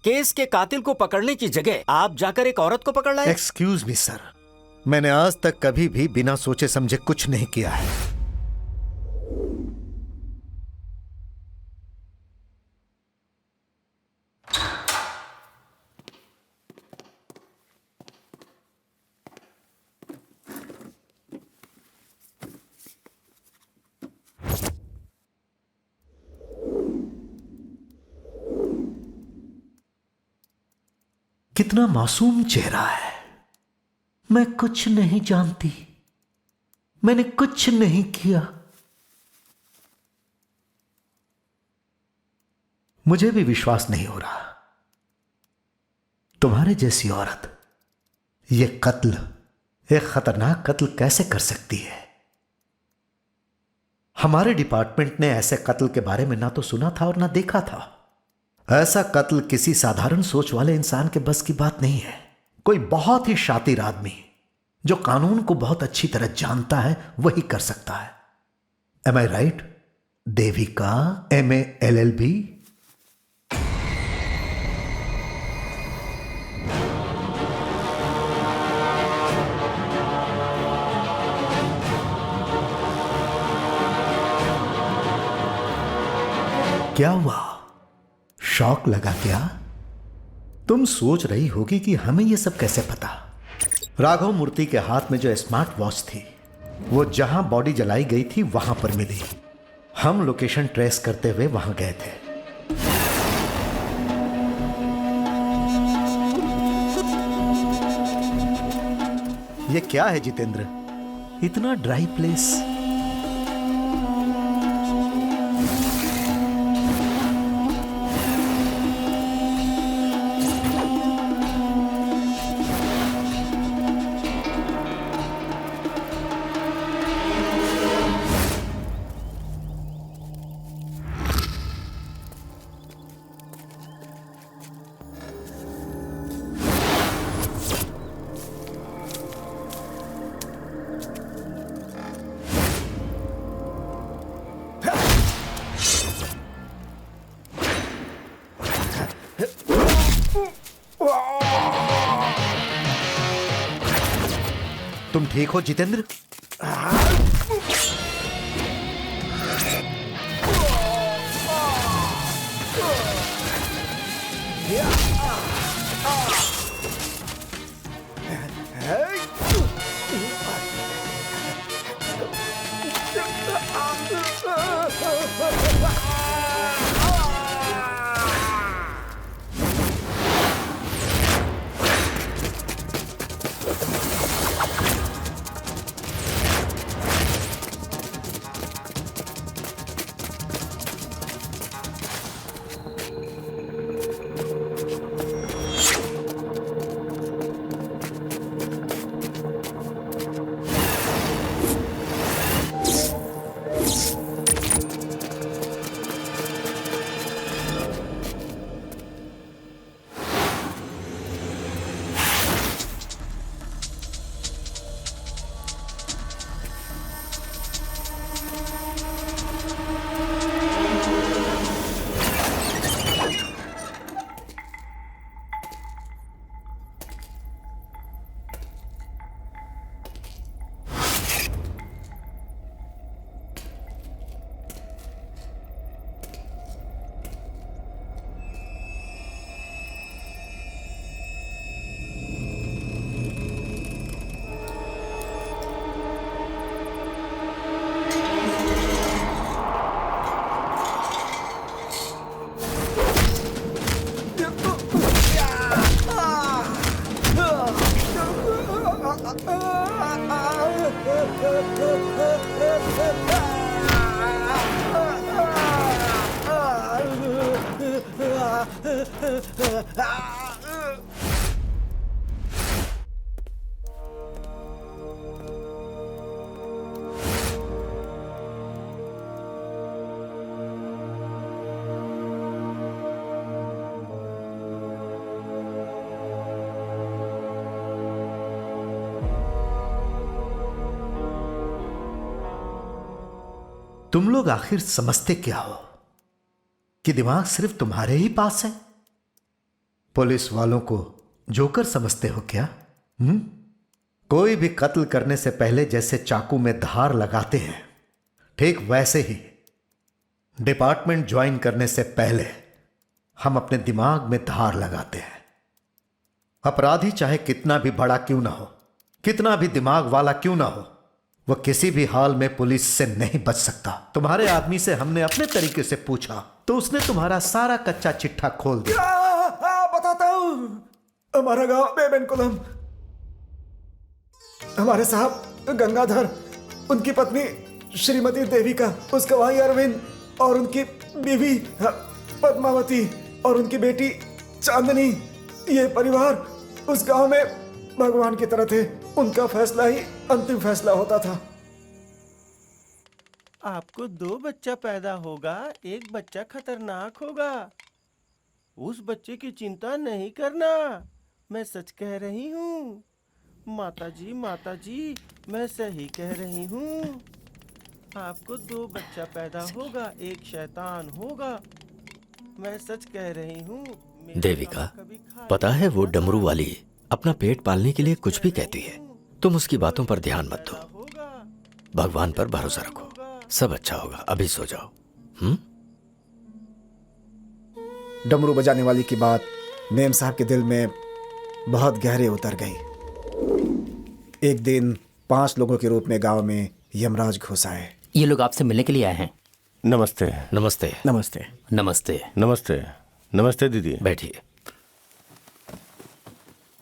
केस के कातिल को पकड़ने की जगह आप जाकर एक औरत को पकड़ लाए। एक्सक्यूज मी सर, मैंने आज तक कभी भी बिना सोचे समझे कुछ नहीं किया है। कितना मासूम चेहरा है। मैं कुछ नहीं जानती, मैंने कुछ नहीं किया। मुझे भी विश्वास नहीं हो रहा तुम्हारे जैसी औरत ये कत्ल, एक खतरनाक कत्ल कैसे कर सकती है। हमारे डिपार्टमेंट ने ऐसे कत्ल के बारे में ना तो सुना था और ना देखा था। ऐसा कत्ल किसी साधारण सोच वाले इंसान के बस की बात नहीं है। कोई बहुत ही शातिर आदमी जो कानून को बहुत अच्छी तरह जानता है वही कर सकता है। एम आई राइट? Devika MA LLB। क्या हुआ? शॉक लगा क्या? तुम सोच रही होगी कि हमें यह सब कैसे पता। राघव मूर्ति के हाथ में जो स्मार्ट वॉच थी वो जहां बॉडी जलाई गई थी वहां पर मिली। हम लोकेशन ट्रेस करते हुए वहां गए थे। ये क्या है जितेंद्र, इतना ड्राई प्लेस? तुम ठीक हो जितेंद्र? तुम लोग आखिर समझते क्या हो कि दिमाग सिर्फ तुम्हारे ही पास है? पुलिस वालों को जोकर समझते हो क्या? कोई भी कत्ल करने से पहले जैसे चाकू में धार लगाते हैं, ठीक वैसे ही डिपार्टमेंट ज्वाइन करने से पहले हम अपने दिमाग में धार लगाते हैं। अपराधी चाहे कितना भी बड़ा क्यों ना हो, कितना भी दिमाग वाला क्यों ना हो, वह किसी भी हाल में पुलिस से नहीं बच सकता। तुम्हारे आदमी से हमने अपने तरीके से पूछा तो उसने तुम्हारा सारा कच्चा चिट्ठा खोल दिया। बताता हूं, हमारा गांव बेबेनकुलम, हमारे साहब गंगाधर, उनकी पत्नी श्रीमती देविका, उसका भाई अरविंद और उनकी बीवी पद्मावती और उनकी बेटी चांदनी, ये परिवार उस गांव में भगवान की तरह थे। उनका फैसला ही अंतिम फैसला होता था। आपको 2 बच्चा पैदा होगा, एक बच्चा खतरनाक होगा। उस बच्चे की चिंता नहीं करना, मैं सच कह रही हूँ। माताजी, मैं सही कह रही हूँ। आपको 2 बच्चा पैदा होगा, एक शैतान होगा। मैं सच कह रही हूँ। देविका, पता है वो डमरू वाली अपना पेट पालने के लिए कुछ भी कहती है। तुम उसकी बातों पर ध्यान मत दो, भगवान पर भरोसा रखो, सब अच्छा होगा। अभी सो जाओ। डमरू बजाने वाली की बात मेम साहब के दिल में बहुत गहरे उतर गई। एक दिन 5 लोगों के रूप में गांव में यमराज घुस आए। ये लोग आपसे मिलने के लिए आए हैं। नमस्ते। नमस्ते। नमस्ते। नमस्ते। नमस्ते। नमस्ते दीदी। बैठिए।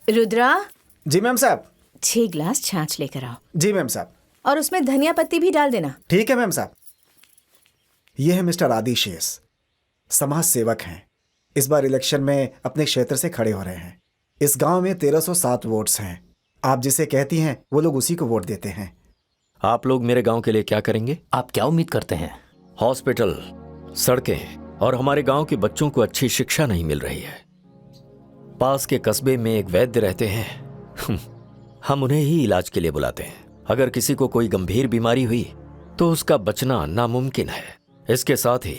रुद्रा, जी मैम साहब। 6 गिलास छाछ लेकर आओ। जी मैम साहब। और उसमें धनिया पत्ती भी डाल देना। ठीक है मैम साहब। ये है मिस्टर आदिशेष, समाज सेवक हैं। इस बार इलेक्शन में अपने क्षेत्र से खड़े हो रहे हैं। इस गांव में 1307 वोट्स हैं। आप जिसे कहती हैं वो लोग उसी को वोट देते हैं। आप लोग मेरे गांव के लिए क्या करेंगे? आप क्या उम्मीद करते हैं? हॉस्पिटल, सड़कें और हमारे गांव के बच्चों को अच्छी शिक्षा नहीं मिल रही है। पास के कस्बे में एक वैद्य रहते हैं, हम उन्हें ही इलाज के लिए बुलाते हैं। अगर किसी को कोई गंभीर बीमारी हुई तो उसका बचना नामुमकिन है। इसके साथ ही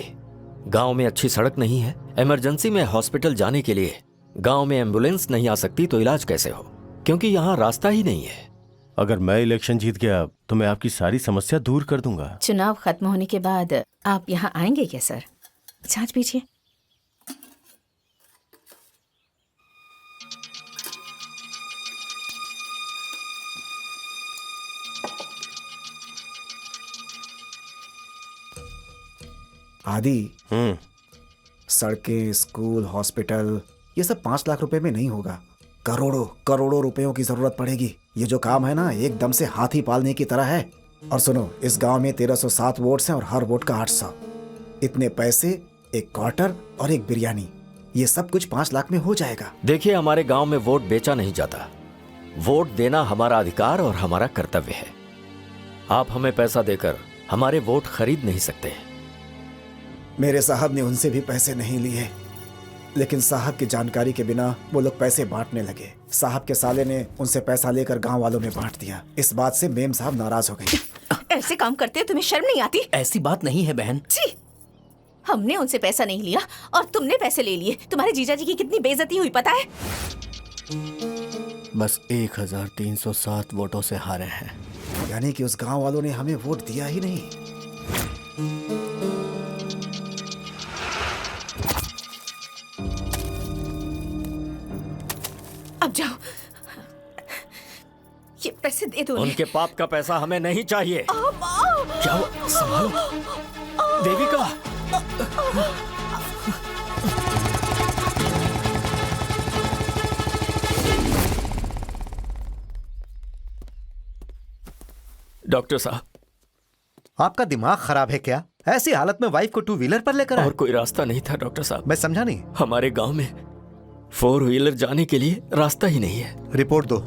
गांव में अच्छी सड़क नहीं है। इमरजेंसी में हॉस्पिटल जाने के लिए गांव में एम्बुलेंस नहीं आ सकती तो इलाज कैसे हो, क्योंकि यहाँ रास्ता ही नहीं है। अगर मैं इलेक्शन जीत गया तो मैं आपकी सारी समस्या दूर कर दूंगा। चुनाव खत्म होने के बाद आप यहाँ आएंगे क्या सर? छाछ पीछिए। आदि, सड़कें, स्कूल, हॉस्पिटल, ये सब 5 लाख रुपए में नहीं होगा। करोड़ों रुपयों की जरूरत पड़ेगी। ये जो काम है ना, एकदम से हाथी पालने की तरह है। और सुनो, इस गांव में 1307 वोट्स हैं और हर वोट का 800। इतने पैसे, एक क्वार्टर और एक बिरयानी, ये सब कुछ 5 लाख में हो जाएगा। देखिए, हमारे गांव में वोट बेचा नहीं जाता। वोट देना हमारा अधिकार और हमारा कर्तव्य है। आप हमें पैसा देकर हमारे वोट खरीद नहीं सकते। मेरे साहब ने उनसे भी पैसे नहीं लिए, लेकिन साहब की जानकारी के बिना वो लोग पैसे बांटने लगे। साहब के साले ने उनसे पैसा लेकर गांव वालों में बांट दिया। इस बात से मेम साहब नाराज हो गई। ऐसे काम करते हो, तुम्हें शर्म नहीं आती? ऐसी बात नहीं है बहन। जी, हमने उनसे पैसा नहीं लिया और तुमने पैसे ले लिए। तुम्हारे जीजा जी की कितनी बेइज्जती हुई पता है? बस 1307 वोटों से हारे हैं। यानी कि उस गांव वालों ने हमें वोट दिया ही नहीं। अब जाओ, ये पैसे दे दो। उनके पाप का पैसा हमें नहीं चाहिए। क्या हुआ? संभालो देविका। डॉक्टर साहब, आपका दिमाग खराब है क्या? ऐसी हालत में वाइफ को टू व्हीलर पर लेकर आए? और कोई रास्ता नहीं था डॉक्टर साहब। मैं समझा नहीं। हमारे गांव में 4 व्हीलर जाने के लिए रास्ता ही नहीं है। रिपोर्ट दो।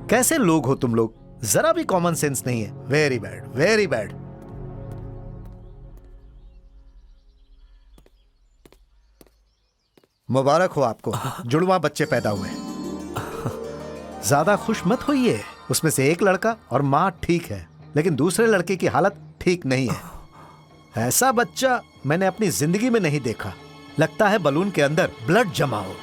कैसे लोग हो तुम लोग? जरा भी कॉमन सेंस नहीं है। Very bad, very bad. मुबारक हो आपको, जुड़वा बच्चे पैदा हुए। ज्यादा खुश मत होइए। उसमें से एक लड़का और माँ ठीक है, लेकिन दूसरे लड़के की हालत ठीक नहीं है। ऐसा बच्चा मैंने अपनी जिंदगी में नहीं देखा। लगता है बलून के अंदर ब्लड जमा हो।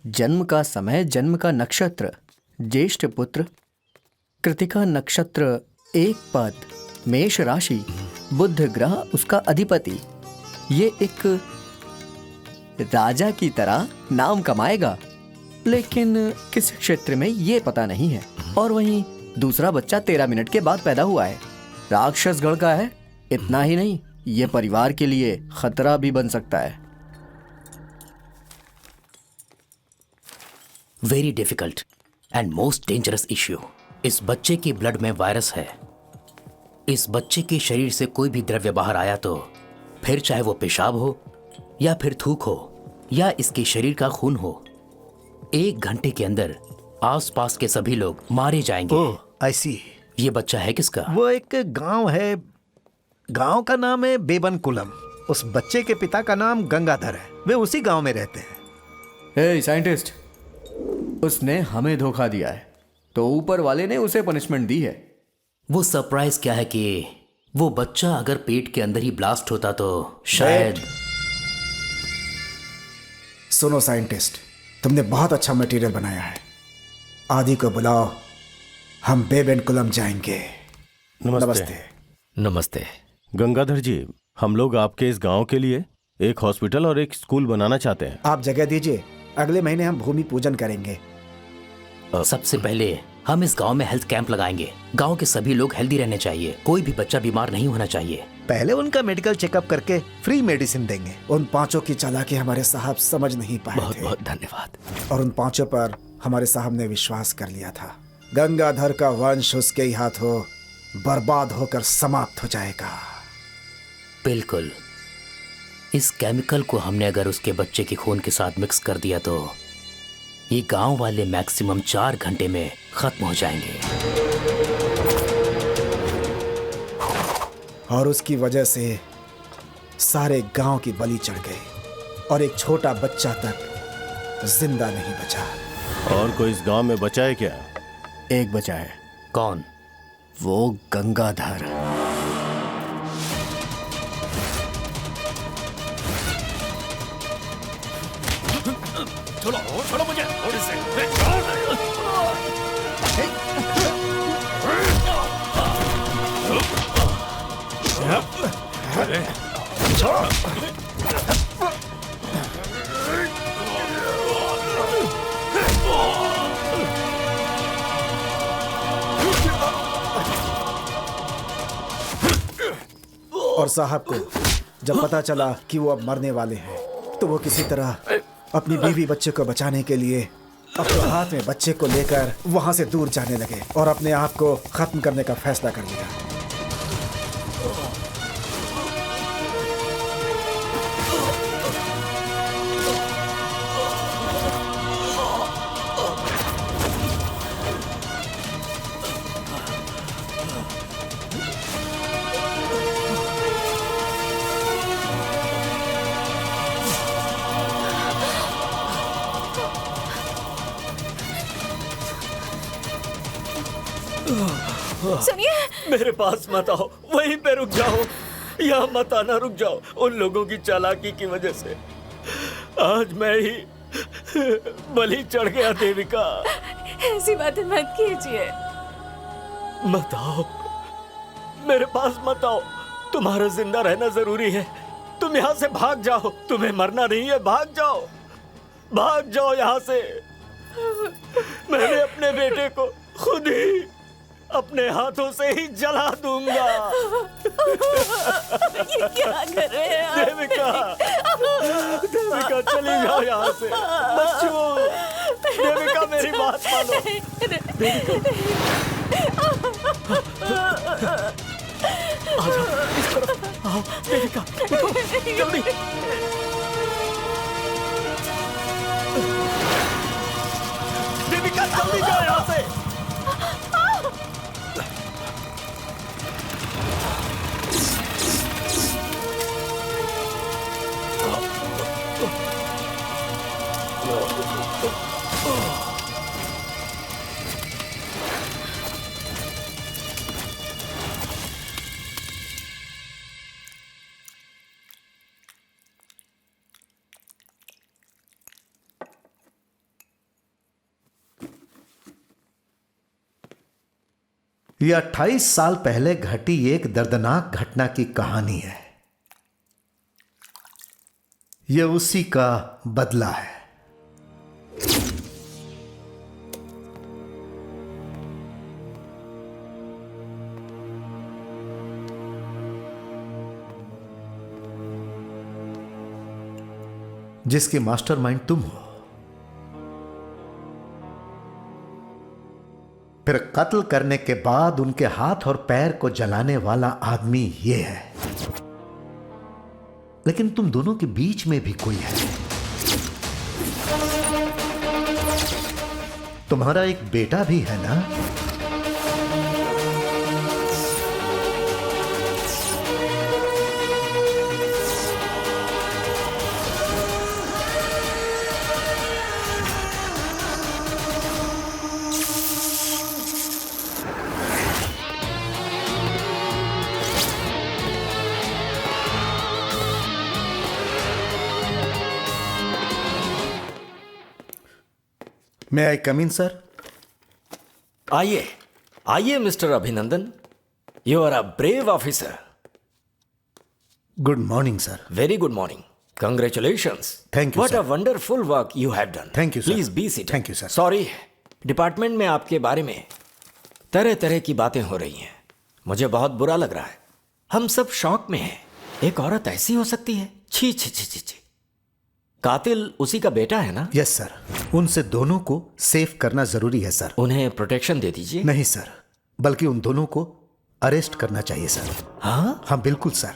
जन्म का समय, जन्म का नक्षत्र, ज्येष्ठ पुत्र, कृतिका नक्षत्र, एक पद, मेष राशि, बुध ग्रह उसका अधिपति। ये एक राजा की तरह नाम कमाएगा, लेकिन किस क्षेत्र में ये पता नहीं है। और वहीं दूसरा बच्चा 13 मिनट के बाद पैदा हुआ है, राक्षसगढ़ का है। इतना ही नहीं, ये परिवार के लिए खतरा भी बन सकता है। Very difficult and most dangerous issue. इस बच्चे के ब्लड में वायरस है। इस बच्चे के शरीर से कोई भी द्रव्य बाहर आया तो फिर चाहे वो पेशाब हो या फिर थूक हो या इसके शरीर का खून हो, 1 घंटे के अंदर आसपास के सभी लोग मारे जाएंगे। ओह, आई सी। ये बच्चा है किसका? वो एक गांव है, गांव का नाम है बेबनकुलम। उस बच्चे के पिता का नाम गंगाधर है। वे उसी गांव में रहते हैं। हे साइंटिस्ट, उसने हमें धोखा दिया है तो ऊपर वाले ने उसे पनिशमेंट दी है। वो सरप्राइज क्या है कि वो बच्चा अगर पेट के अंदर ही ब्लास्ट होता तो शायद। सुनो साइंटिस्ट, तुमने बहुत अच्छा मटेरियल बनाया है। आदि को बुलाओ, हम बेबनकुलम जाएंगे। नमस्ते। नमस्ते। गंगाधर जी, हम लोग आपके इस गांव के लिए एक हॉस्पिटल और एक स्कूल बनाना चाहते हैं। आप जगह दीजिए, अगले महीने हम भूमि पूजन करेंगे। सबसे पहले हम इस गांव में हेल्थ कैंप लगाएंगे। गांव के सभी लोग हेल्दी रहने चाहिए, कोई भी बच्चा बीमार नहीं होना चाहिए। पहले उनका मेडिकल चेकअप करके फ्री मेडिसिन देंगे। उन 5 की चालाकी हमारे साहब समझ नहीं पाए बहुत थे। बहुत धन्यवाद। और उन 5 पर हमारे साहब ने विश्वास कर लिया था। गंगाधर का वंश उसके ही हाथों बर्बाद होकर समाप्त हो जाएगा। बिल्कुल। इस केमिकल को हमने अगर उसके बच्चे के खून के साथ मिक्स कर दिया तो ये गांव वाले मैक्सिमम 4 घंटे में खत्म हो जाएंगे। और उसकी वजह से सारे गांव की बलि चढ़ गई और एक छोटा बच्चा तक जिंदा नहीं बचा। और कोई इस गांव में बचा है क्या? एक बचा है। कौन? वो गंगाधर। छोड़ो मुझे थोड़ी से। और साहब को जब पता चला कि वो अब मरने वाले हैं तो वो किसी तरह अपनी बीवी बच्चे को बचाने के लिए अपने हाथ में बच्चे को लेकर वहां से दूर जाने लगे और अपने आप को खत्म करने का फैसला कर लिया। सुनिए, मेरे पास मत आओ, वहीं पे रुक जाओ। यहाँ मत आना, रुक जाओ। उन लोगों की चालाकी की वजह से आज मैं ही बलि चढ़ गया। देविका, ऐसी बातें मत कीजिए। मत आओ, मेरे पास मत आओ। तुम्हारा जिंदा रहना जरूरी है। तुम यहाँ से भाग जाओ। तुम्हें मरना नहीं है, भाग जाओ, भाग जाओ यहाँ से। मैंने अपने बेटे को खुद ही अपने हाथों से ही जला दूंगा। ये क्या कर रहे हैं आप? देविका, देविका चली जाओ यहाँ यहाँ से। बच्चों, देविका मेरी बात मानो। आ जाओ इस तरफ। आओ देविका, उठो, जल्दी। देविका जल्दी जाओ यहाँ से। यह 28 साल पहले घटी एक दर्दनाक घटना की कहानी है। यह उसी का बदला है। जिसकी मास्टरमाइंड तुम हो। फिर कत्ल करने के बाद उनके हाथ और पैर को जलाने वाला आदमी ये है। लेकिन तुम दोनों के बीच में भी कोई है। तुम्हारा एक बेटा भी है ना? May I come in, sir? आइए आइए mister Abhinandan, you are a brave officer. Good morning, sir. Very good morning. Congratulations. Thank you, What sir. a wonderful work you have done. Thank you, sir. Please be seated. Thank you, sir. Sorry, department में आपके बारे में तरह तरह की बातें हो रही हैं। मुझे बहुत बुरा लग रहा है। हम सब शॉक में हैं। एक औरत ऐसी हो सकती है? छी छी छी छी छी। कातिल उसी का बेटा है ना? यस सर, उनसे दोनों को सेव करना जरूरी है सर। उन्हें प्रोटेक्शन दे दीजिए। नहीं सर, बल्कि उन दोनों को अरेस्ट करना चाहिए सर। हाँ बिल्कुल सर।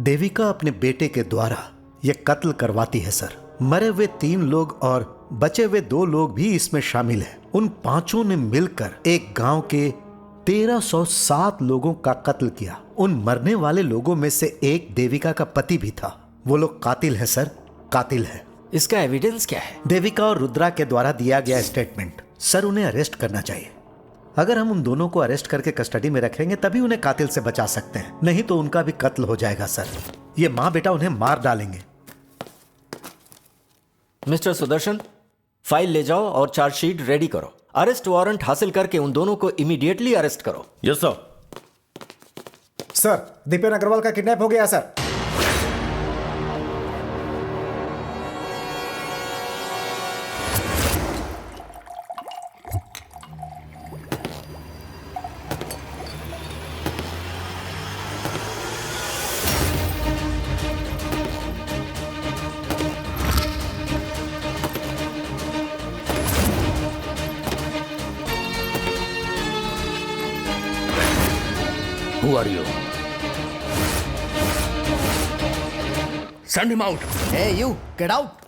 देविका अपने बेटे के द्वारा यह कत्ल करवाती है सर। मरे हुए 3 लोग और बचे हुए 2 लोग भी इसमें शामिल हैं। उन 5 ने मिलकर एक गांव के 1307 लोगों का कत्ल किया। उन मरने वाले लोगों में से एक देविका का पति भी था। वो लोग कातिल है सर, कातिल है। इसका एविडेंस क्या है? देविका और रुद्रा के द्वारा दिया गया स्टेटमेंट। सर उन्हें अरेस्ट करना चाहिए। अगर हम उन दोनों को अरेस्ट करके कस्टडी में रखेंगे तभी उन्हें कातिल से बचा सकते हैं, नहीं तो उनका भी कत्ल हो जाएगा सर। ये माँ बेटा उन्हें मार डालेंगे। मिस्टर सुदर्शन, फाइल ले जाओ और चार्जशीट रेडी करो। अरेस्ट वारंट हासिल करके उन दोनों को इमीडिएटली अरेस्ट करो। Yes sir. Sir, Dipen Agarwal का किडनैप हो गया सर। Who are you? Send him out. Hey, you, get out.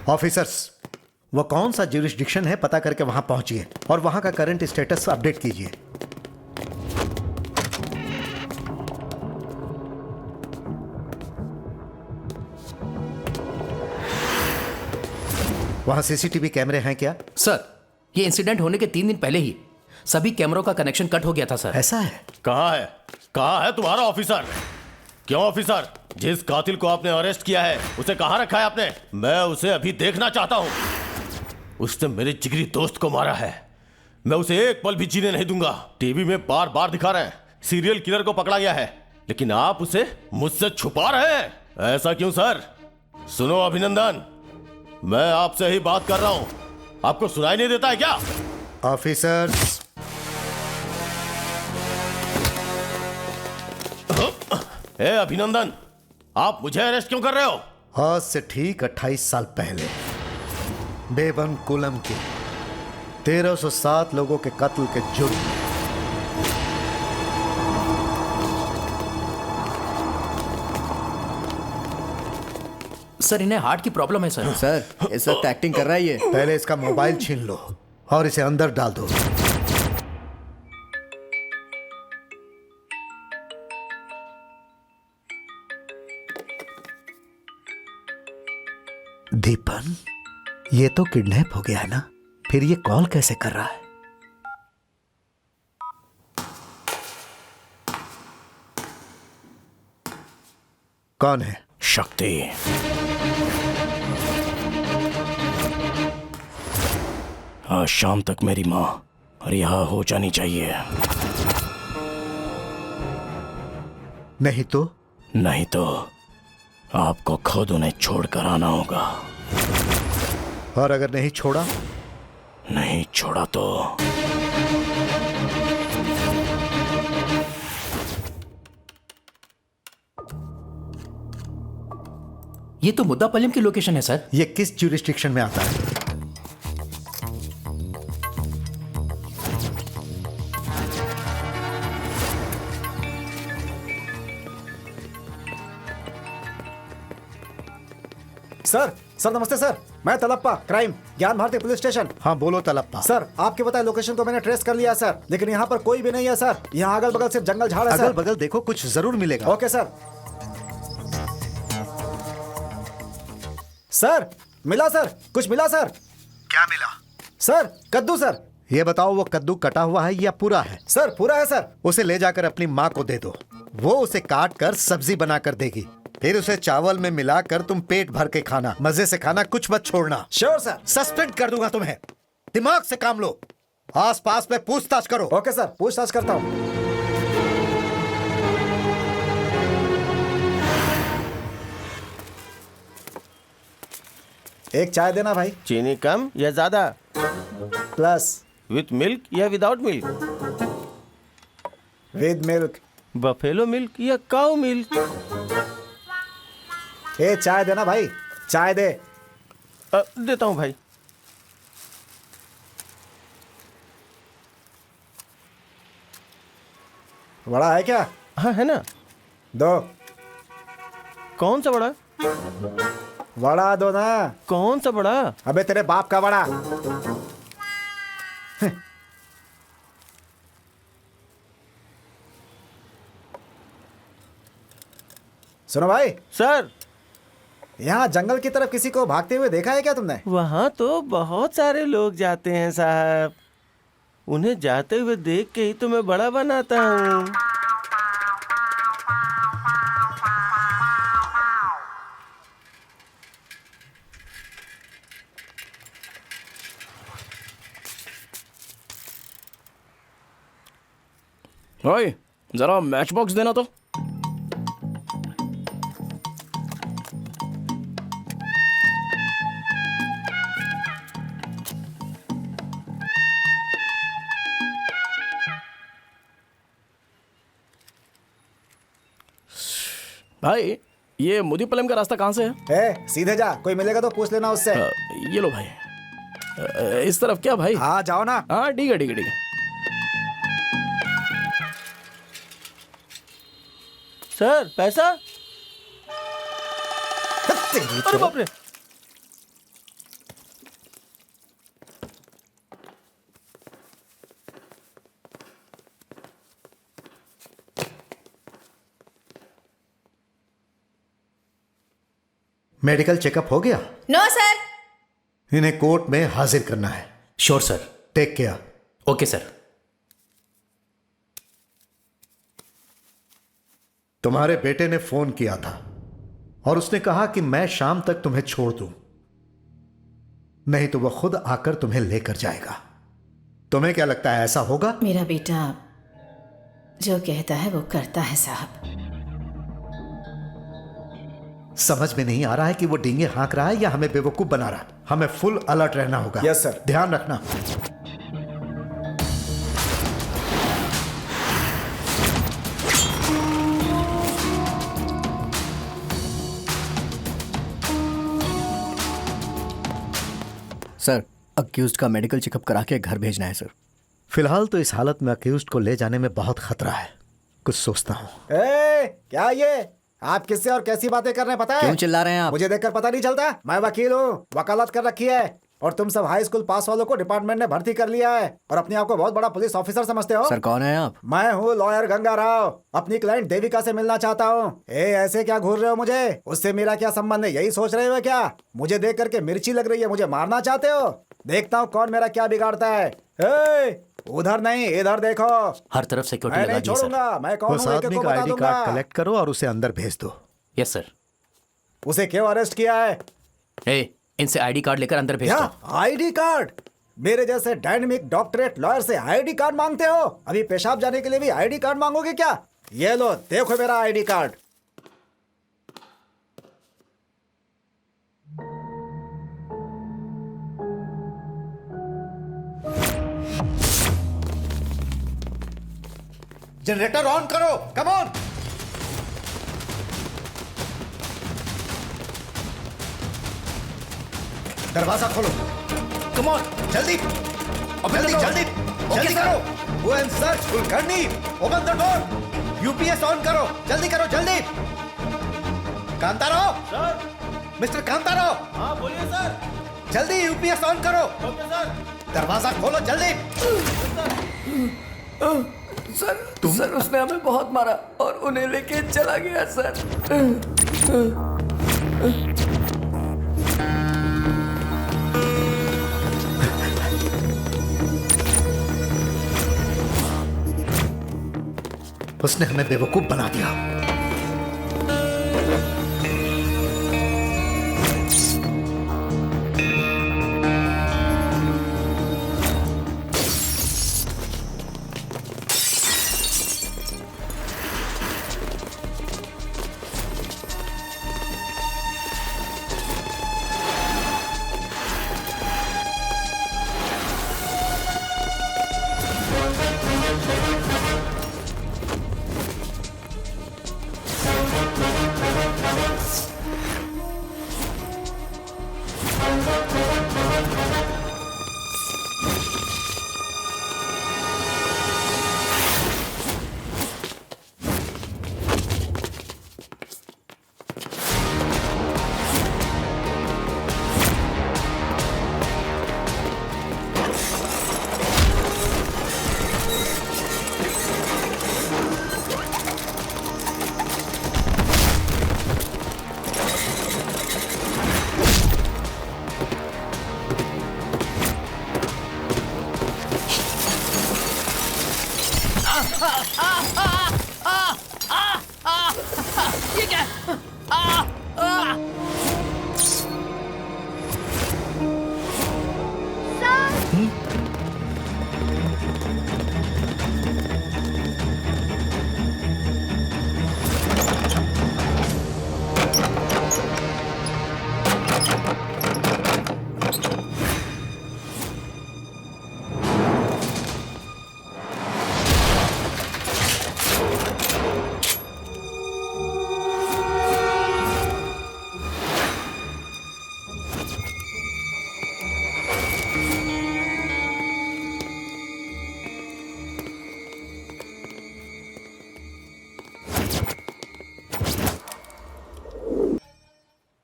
Officers, वो कौन सा ज्यूरिसडिक्शन है पता करके वहां पहुंचिए और वहां का करंट स्टेटस अपडेट कीजिए। वहां सीसीटीवी कैमरे हैं क्या? सर, ये इंसिडेंट होने के 3 दिन पहले ही सभी कैमरों का कनेक्शन कट हो गया था सर। ऐसा है? कहाँ है तुम्हारा ऑफिसर? क्यों ऑफिसर, जिस कातिल को आपने अरेस्ट किया है उसे कहाँ रखा है आपने? मैं उसे अभी देखना चाहता हूँ। उसने मेरे जिगरी दोस्त को मारा है, मैं उसे एक पल भी जीने नहीं दूंगा। टीवी में बार बार दिखा रहे हैं सीरियल किलर को पकड़ा गया है, लेकिन आप उसे मुझसे छुपा रहे हैं। ऐसा क्यों सर? सुनो अभिनंदन, मैं आपसे ही बात कर रहा हूं, आपको सुनाई नहीं देता है क्या? ऑफिसर्स, ए अभिनंदन, आप मुझे अरेस्ट क्यों कर रहे हो? आज से ठीक 28 साल पहले बेबन कुलम के 1307 लोगों के कत्ल के जुर्म में सर, इन्हें हार्ट की प्रॉब्लम है सर। सर, इस वक्त एक्टिंग कर रहा है ये। पहले इसका मोबाइल छीन लो और इसे अंदर डाल दो। दीपन, ये तो किडनैप हो गया है ना? फिर ये कॉल कैसे कर रहा है? कौन है? शक्ति। आज शाम तक मेरी माँ रिहा हो जानी चाहिए, नहीं तो? नहीं तो आपको खुद उन्हें छोड़कर आना होगा। और अगर नहीं छोड़ा? नहीं छोड़ा तो ये तो मुद्दापल्लम की लोकेशन है सर। ये किस ज्यूरिसडिक्शन में आता है? सर नमस्ते सर, मैं तलप्पा, क्राइम, ज्ञान भारती पुलिस स्टेशन। हाँ बोलो तलप्पा। सर, आपके बताए लोकेशन को मैंने ट्रेस कर लिया सर, लेकिन यहाँ पर कोई भी नहीं है सर। यहाँ अगल बगल सिर्फ जंगल झाड़ है सर। अगल बगल देखो, कुछ जरूर मिलेगा। Okay sir. सर मिला सर, कुछ मिला सर। क्या मिला? सर कद्दू सर। ये बताओ, वो कद्दू कटा हुआ है या पूरा है? सर पूरा है सर। उसे ले जाकर अपनी माँ को दे दो, वो उसे काट कर सब्जी बनाकर देगी। फिर उसे चावल में मिलाकर तुम पेट भर के खाना, मजे से खाना, कुछ मत छोड़ना। Sure sir. सस्पेंड कर दूंगा तुम्हें। दिमाग से काम लो, आस पास में पूछताछ करो। ओके सर, पूछताछ करता हूँ। एक चाय देना भाई। चीनी कम या ज्यादा? प्लस। विथ मिल्क या without milk? With milk. Buffalo milk या काऊ मिल्क? ए चाय देना भाई, चाय दे। देता हूँ भाई। बड़ा है क्या? हाँ है ना। दो। कौन सा बड़ा? बड़ा दो ना। कौन सा बड़ा? अबे तेरे बाप का बड़ा। सुनो भाई। सर, यहाँ जंगल की तरफ किसी को भागते हुए देखा है क्या तुमने? वहाँ तो बहुत सारे लोग जाते हैं साहब, उन्हें जाते हुए देख के ही तो मैं बड़ा बनाता हूँ। ओए, जरा मैच बॉक्स देना तो। भाई, ये मुदीपलम का रास्ता कहाँ से है? सीधे जा, कोई मिलेगा तो पूछ लेना उससे। ये लो भाई। इस तरफ क्या भाई? हाँ जाओ ना। हाँ ठीक है ठीक है ठीक है। सर पैसा? तेरी अरे बाप रे। मेडिकल चेकअप हो गया? No sir. इन्हें कोर्ट में हाजिर करना है। Sure sir. Take care. Okay sir. तुम्हारे बेटे ने फोन किया था और उसने कहा कि मैं शाम तक तुम्हें छोड़ दूं, नहीं तो वह खुद आकर तुम्हें लेकर जाएगा। तुम्हें क्या लगता है ऐसा होगा? मेरा बेटा जो कहता है वो करता है साहब। समझ में नहीं आ रहा है कि वो डींगे हाँक रहा है या हमें बेवकूफ बना रहा है। हमें फुल अलर्ट रहना होगा। Yes sir. ध्यान रखना। सर, अक्यूज्ड का मेडिकल चेकअप करा के घर भेजना है सर। फिलहाल तो इस हालत में अक्यूज्ड को ले जाने में बहुत खतरा है। कुछ सोचता हूँ। क्या ये आप किससे और कैसी बातें कर रहे हैं पता है? क्यों चिल्ला रहे हैं आप? मुझे देखकर पता नहीं चलता? मैं वकील हूँ, वकालत कर रखी है, और तुम सब हाई स्कूल पास वालों को डिपार्टमेंट ने भर्ती कर लिया है और अपने आप को बहुत बड़ा पुलिस ऑफिसर समझते हो। सर कौन है आप? मैं हूँ लॉयर गंगा राव, अपनी क्लाइंट देविका से मिलना चाहता हूँ। ऐसे क्या घूर रहे हो मुझे? उससे मेरा क्या संबंध है, यही सोच रहे हो क्या? मुझे देख करके मिर्ची लग रही है, मुझे मारना चाहते हो? देखता हूँ कौन मेरा क्या बिगाड़ता है। उधर नहीं इधर देखो। हर तरफ सिक्योरिटी लगा दी सर। छोड़ूंगा, मैं कौन उस हूँ आदमी का आईडी कार्ड कलेक्ट करो और उसे अंदर भेज दो। Yes sir. उसे क्यों अरेस्ट किया है? इनसे आईडी कार्ड लेकर अंदर भेज दो। ID card? मेरे जैसे डायनेमिक डॉक्टरेट लॉयर से आईडी कार्ड मांगते हो? अभी पेशाब जाने के लिए भी आईडी कार्ड मांगोगे क्या? ये लो देखो मेरा आईडी कार्ड। जनरेटर ऑन करो, कम ऑन। दरवाजा खोलो, कम ऑन जल्दी जल्दी जल्दी जल्दी करो। Go and search Kulkarni, open the door. UPS on करो, जल्दी करो जल्दी। Kantarao sir, mister Kantarao. हाँ बोलिए सर। जल्दी यूपीएस ऑन करो। Okay sir. दरवाजा खोलो जल्दी। सर उसने हमें बहुत मारा और उन्हें लेके चला गया सर। उसने हमें बेवकूफ बना दिया। ये क्या?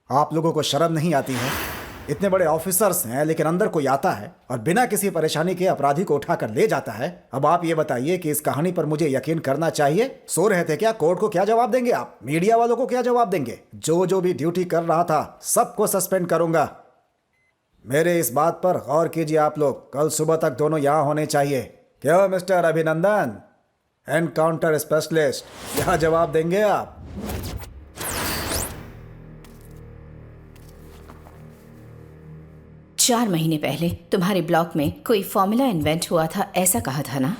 आप लोगों को शर्म नहीं आती है? इतने बड़े ऑफिसर्स हैं, लेकिन अंदर कोई आता है और बिना किसी परेशानी के अपराधी को उठाकर ले जाता है। अब आप ये बताइए कि इस कहानी पर मुझे यकीन करना चाहिए? सो रहे थे क्या? कोर्ट को क्या जवाब देंगे आप? मीडिया वालों को क्या जवाब देंगे? जो भी ड्यूटी कर रहा था सबको सस्पेंड करूंगा। मेरे इस बात पर गौर कीजिए आप लोग, कल सुबह तक दोनों यहाँ होने चाहिए। क्यों मिस्टर अभिनंदन, एनकाउंटर स्पेशलिस्ट, क्या जवाब देंगे आप? चार महीने पहले तुम्हारे ब्लॉक में कोई फॉर्मूला इन्वेंट हुआ था, ऐसा कहा था ना?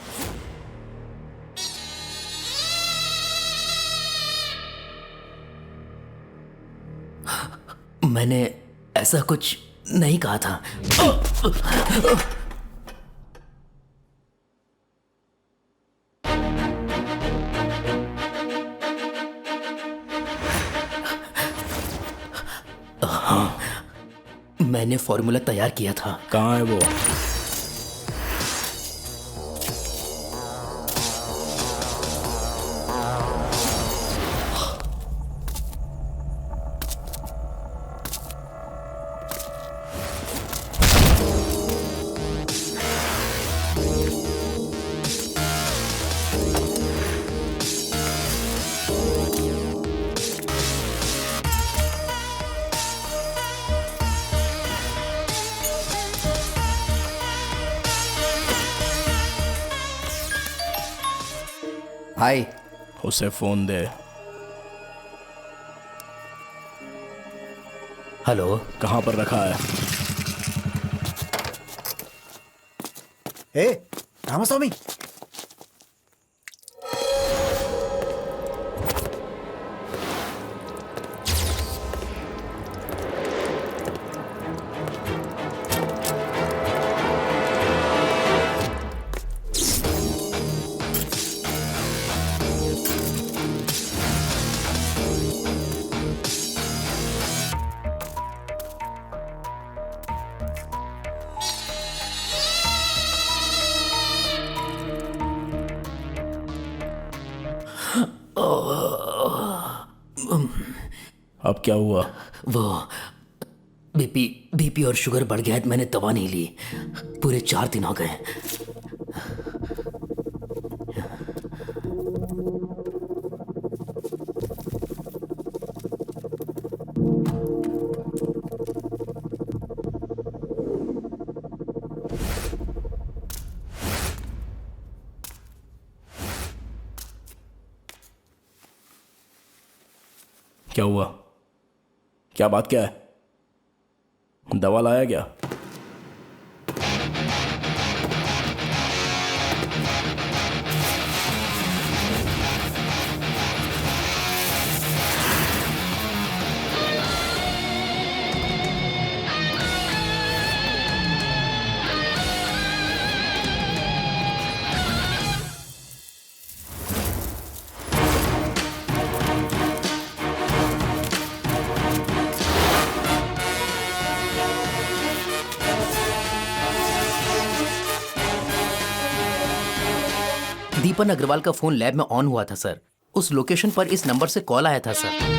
मैंने ऐसा कुछ नहीं कहा था। हाँ, मैंने फॉर्मूला तैयार किया था। कहाँ है वो? हाय, उसे फोन दे। हेलो, कहाँ पर रखा है? ए रामास्वामी, अब क्या हुआ? वो बीपी और शुगर बढ़ गया है। मैंने दवा नहीं ली, पूरे 4 दिन हो गए। क्या हुआ? क्या बात क्या है? दवा लाया क्या? दीपन अग्रवाल का फोन लैब में ऑन हुआ था सर। उस लोकेशन पर इस नंबर से कॉल आया था सर।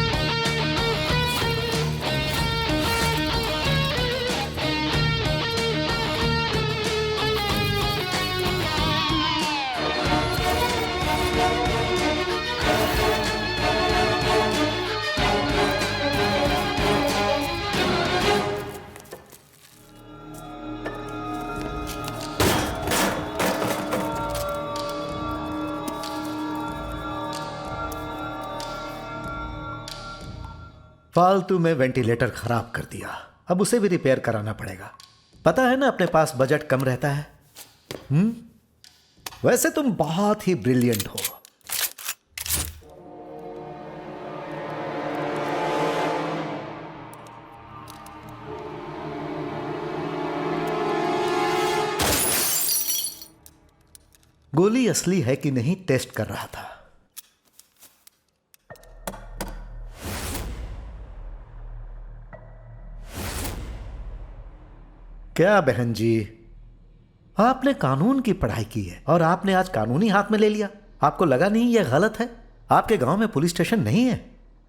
फालतू में वेंटिलेटर खराब कर दिया, अब उसे भी रिपेयर कराना पड़ेगा। पता है ना, अपने पास बजट कम रहता है। वैसे तुम बहुत ही ब्रिलियंट हो। गोली असली है कि नहीं टेस्ट कर रहा था। क्या बहन जी, आपने कानून की पढ़ाई की है और आपने आज कानूनी हाथ में ले लिया। आपको लगा नहीं यह गलत है? आपके गांव में पुलिस स्टेशन नहीं है?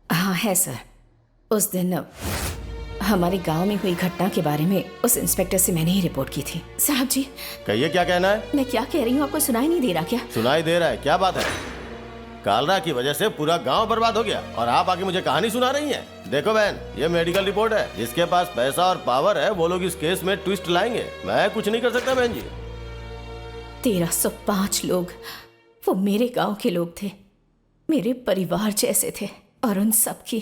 हाँ है सर। उस दिन हमारे गांव में हुई घटना के बारे में उस इंस्पेक्टर से मैंने ही रिपोर्ट की थी। साहब जी, कहिए क्या कहना है? मैं क्या कह रही हूँ आपको सुनाई नहीं दे रहा क्या? सुनाई दे रहा है, क्या बात है? कालरा की वजह से पूरा गांव बर्बाद हो गया और आप आके मुझे कहानी सुना रही हैं। देखो बहन, ये मेडिकल रिपोर्ट है। जिसके पास पैसा और पावर है वो लोग इस केस में ट्विस्ट लाएंगे। मैं कुछ नहीं कर सकता बहन जी। 1305 लोग, वो मेरे गांव के लोग थे, मेरे परिवार जैसे थे, और उन सब की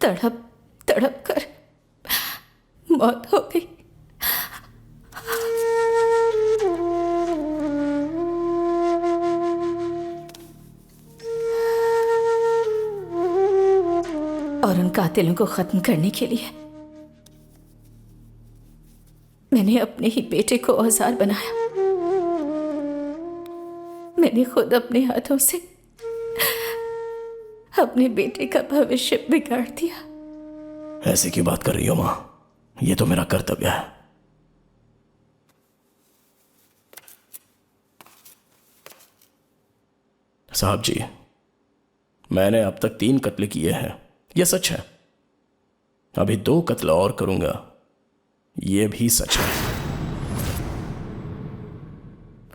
तड़प तड़प कर मौत हो गई। और उन कातिलों को खत्म करने के लिए मैंने अपने ही बेटे को औजार बनाया। मैंने खुद अपने हाथों से अपने बेटे का भविष्य बिगाड़ दिया। ऐसे क्यों बात कर रही हो माँ? ये तो मेरा कर्तव्य है। साहब जी, मैंने अब तक 3 कत्ल किए हैं, यह सच है। अभी 2 कत्ल और करूंगा, यह भी सच है।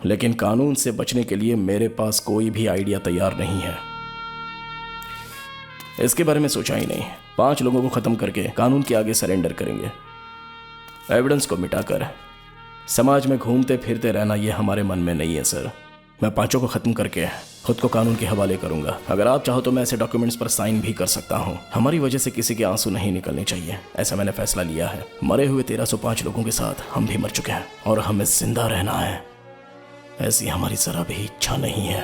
लेकिन कानून से बचने के लिए मेरे पास कोई भी आइडिया तैयार नहीं है। इसके बारे में सोचा ही नहीं। 5 लोगों को खत्म करके कानून के आगे सरेंडर करेंगे। एविडेंस को मिटाकर समाज में घूमते फिरते रहना यह हमारे मन में नहीं है सर। मैं 5 को खत्म करके खुद को कानून के हवाले करूंगा। अगर आप चाहो तो मैं ऐसे डॉक्यूमेंट्स पर साइन भी कर सकता हूं। हमारी वजह से किसी के आंसू नहीं निकलने चाहिए, ऐसा मैंने फैसला लिया है। मरे हुए 1305 लोगों के साथ हम भी मर चुके हैं और हमें जिंदा रहना है, ऐसी हमारी जरा भी इच्छा नहीं है।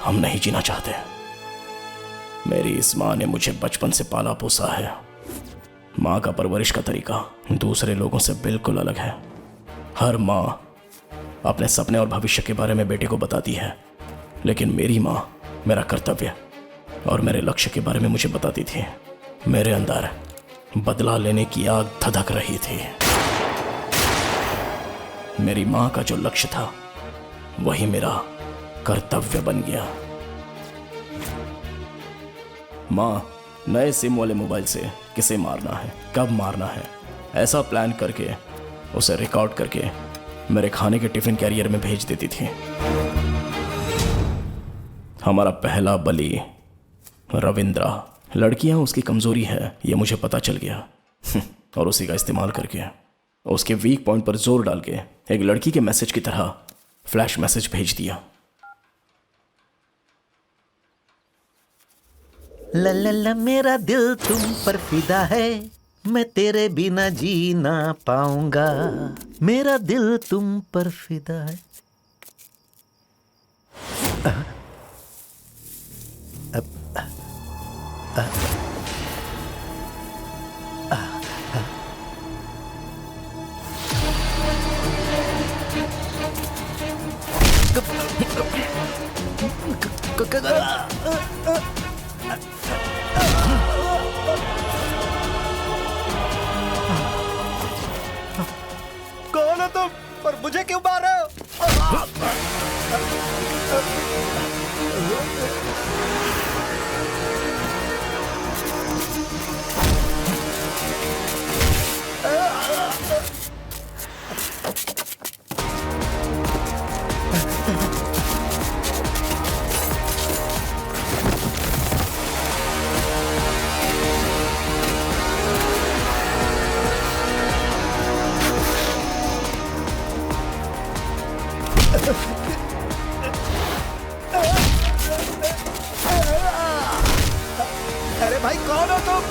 हम नहीं जीना चाहते। मेरी इस माँ ने मुझे बचपन से पाला पोसा है। माँ का परवरिश का तरीका दूसरे लोगों से बिल्कुल अलग है। हर माँ अपने सपने और भविष्य के बारे में बेटे को बताती है, लेकिन मेरी माँ मेरा कर्तव्य और मेरे लक्ष्य के बारे में मुझे बताती थी। मेरे अंदर बदला लेने की आग धधक रही थी। मेरी माँ का जो लक्ष्य था वही मेरा कर्तव्य बन गया। माँ, नए सिम वाले मोबाइल से किसे मारना है, कब मारना है, ऐसा प्लान करके उसे रिकॉर्ड करके मेरे खाने के टिफिन कैरियर में भेज देती थी। हमारा पहला बलि रविंद्रा। लड़कियां उसकी कमजोरी है ये मुझे पता चल गया और उसी का इस्तेमाल करके उसके वीक पॉइंट पर जोर डाल के एक लड़की के मैसेज की तरह फ्लैश मैसेज भेज दिया। ला ला ला मेरा दिल तुम पर फिदा है, मैं तेरे बिना जी ना पाऊंगा। मेरा दिल तुम पर फिदा है। कौन हो तुम और मुझे क्यों मार रहे हो? अरे भाई कौन हो तुम?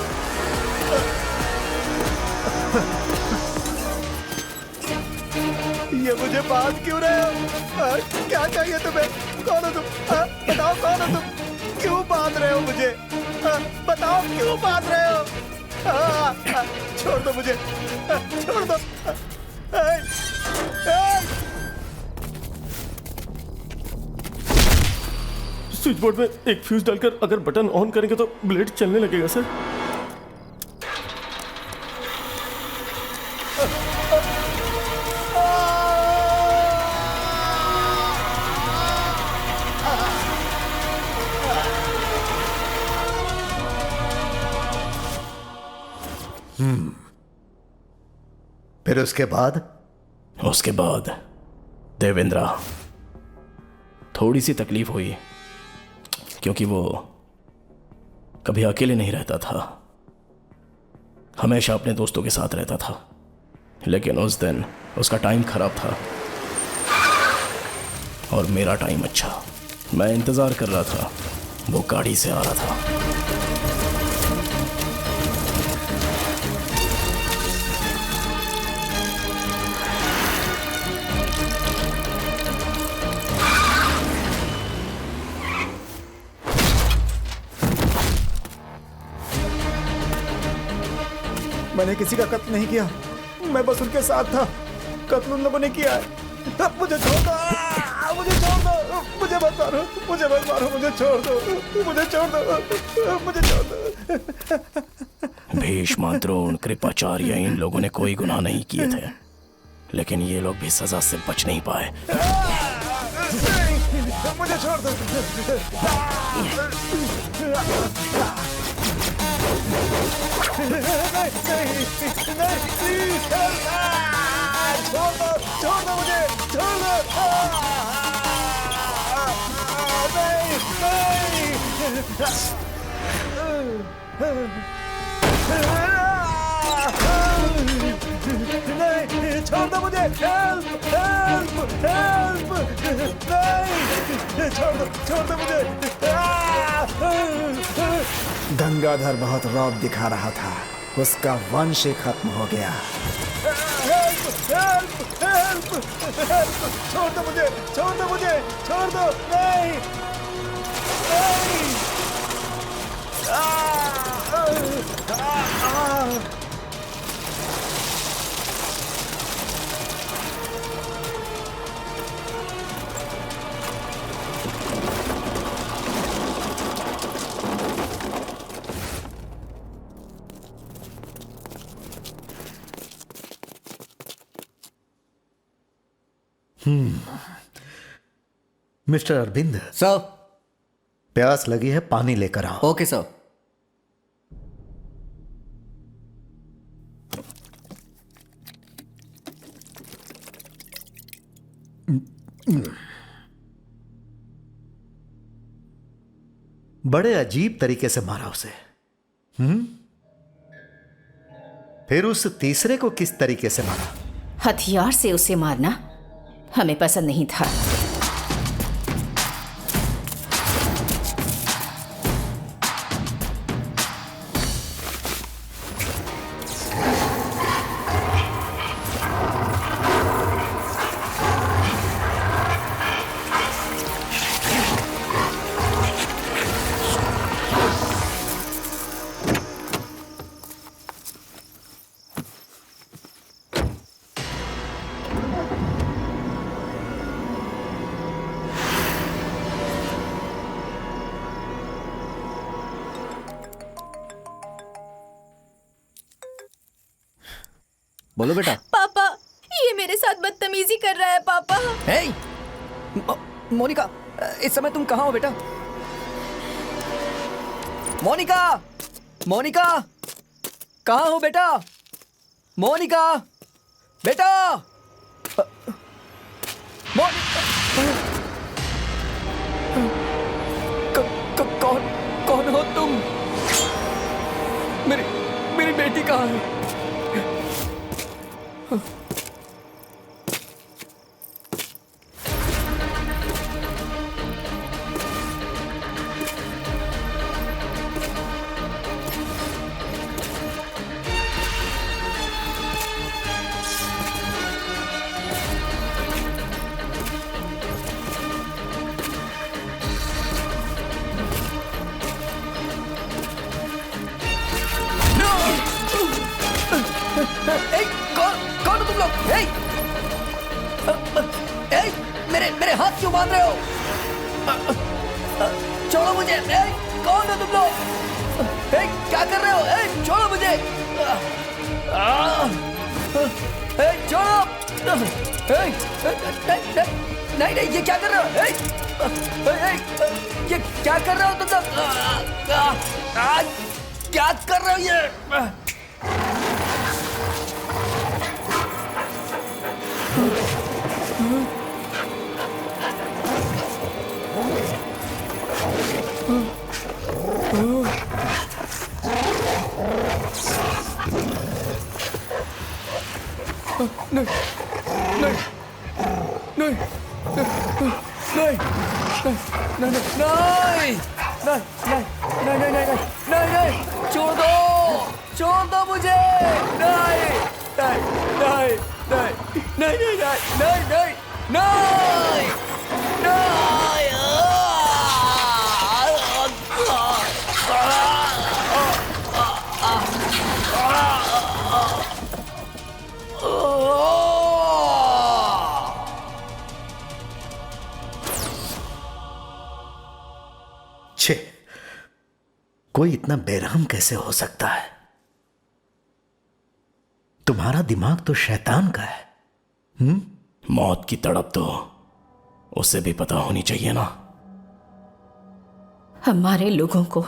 ये मुझे बांध क्यों रहे हो? क्या चाहिए तुम्हें? कौन हो तुम? बताओ कौन हो तुम? क्यों बांध रहे हो मुझे? बताओ क्यों बांध रहे हो? छोड़ दो मुझे, छोड़ दो। स्विच बोर्ड में एक फ्यूज डालकर अगर बटन ऑन करेंगे तो ब्लेड चलने लगेगा सर। फिर उसके बाद? उसके बाद देवेंद्रा, थोड़ी सी तकलीफ हुई क्योंकि वो कभी अकेले नहीं रहता था, हमेशा अपने दोस्तों के साथ रहता था। लेकिन उस दिन उसका टाइम खराब था और मेरा टाइम अच्छा। मैं इंतजार कर रहा था, वो गाड़ी से आ रहा था। मैंने किसी का कत्ल नहीं किया, मैं बस उनके साथ था। कत्ल उन लोगों ने किया है। मुझे छोड़ दो, मुझे छोड़ दो, मुझे मत मारो, मुझे मत मारो, मुझे छोड़ दो, मुझे छोड़ दो, मुझे छोड़ दो। भीष्म, द्रोण, कृपाचार्य, इन लोगों ने कोई गुनाह नहीं किए थे, लेकिन ये लोग भी सजा से बच नहीं पाए। मुझे छोड़ दो। नहीं, छोड़ दो मुझे, छोड़ दो। नहीं, छोड़ दो मुझे। Help, help, help. नहीं, छोड़ दो मुझे। गंगाधर बहुत रौब दिखा रहा था, उसका वंश ही खत्म हो गया। Help, help, help, help. छोड़ दो मुझे, छोड़ दो मुझे, छोड़ दो। नहीं, नहीं। Mister Arvind, sir. प्यास लगी है, पानी लेकर आओ। Okay sir. बड़े अजीब तरीके से मारा उसे। फिर उस तीसरे को किस तरीके से मारा? हथियार से उसे मारना हमें पसंद नहीं था। बोलो बेटा। पापा, ये मेरे साथ बदतमीजी कर रहा है पापा। हे, मोनिका, इस समय तुम कहाँ हो बेटा? मोनिका, मोनिका, कहाँ हो बेटा? मोनिका, बेटा, कौन हो तुम? मेरी बेटी कहाँ है? कौन हो तुम लोग? मेरे हाथ क्यों बांध रहे हो? छोड़ो मुझे। कौन हो तुम लोग? क्या कर रहे हो? छोड़ो मुझे। छोड़ो। नहीं, ये क्या कर रहे हो? ये क्या कर रहे हो तुम लोग? क्या कर रहे हो ये? नहीं, छोड़ दो मुझे। नहीं नहीं नहीं नहीं नहीं नहीं नहीं नहीं नहीं नहीं। छे, कोई इतना बेरहम कैसे हो सकता है? तुम्हारा दिमाग तो शैतान का है। मौत की तड़प तो उसे भी पता होनी चाहिए ना। हमारे लोगों को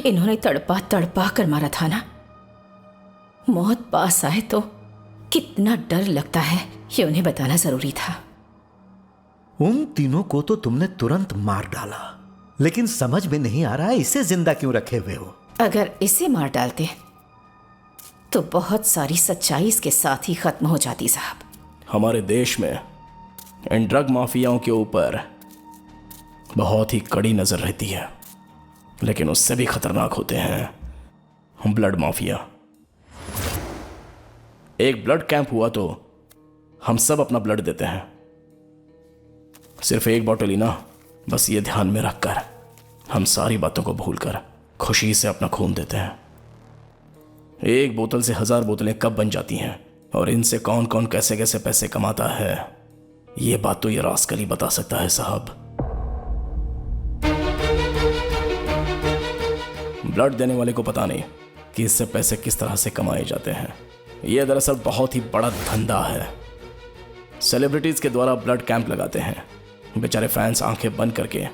इन्होंने तड़पा तड़पा कर मारा था ना। मौत पास आए तो कितना डर लगता है ये उन्हें बताना जरूरी था। उन तीनों को तो तुमने तुरंत मार डाला, लेकिन समझ में नहीं आ रहा है इसे जिंदा क्यों रखे हुए हो। अगर इसे मार डालते तो बहुत सारी सच्चाई इसके साथ ही खत्म हो जाती साहब। हमारे देश में इन ड्रग माफियाओं के ऊपर बहुत ही कड़ी नजर रहती है, लेकिन उससे भी खतरनाक होते हैं ब्लड माफिया। एक ब्लड कैंप हुआ तो हम सब अपना ब्लड देते हैं, सिर्फ एक बॉटल ही ना। बस ये ध्यान में रखकर हम सारी बातों को भूलकर खुशी से अपना खून देते हैं। एक बोतल से 1000 बोतलें कब बन जाती हैं और इनसे कौन कौन कैसे कैसे पैसे कमाता है, ये बात तो ये रास्कल ही बता सकता है साहब। ब्लड देने वाले को पता नहीं कि इससे पैसे किस तरह से कमाए जाते हैं। यह दरअसल बहुत ही बड़ा धंधा है। सेलिब्रिटीज के द्वारा ब्लड कैंप लगाते हैं, बेचारे फैंस आंखें बंद करके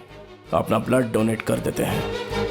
अपना ब्लड डोनेट कर देते हैं।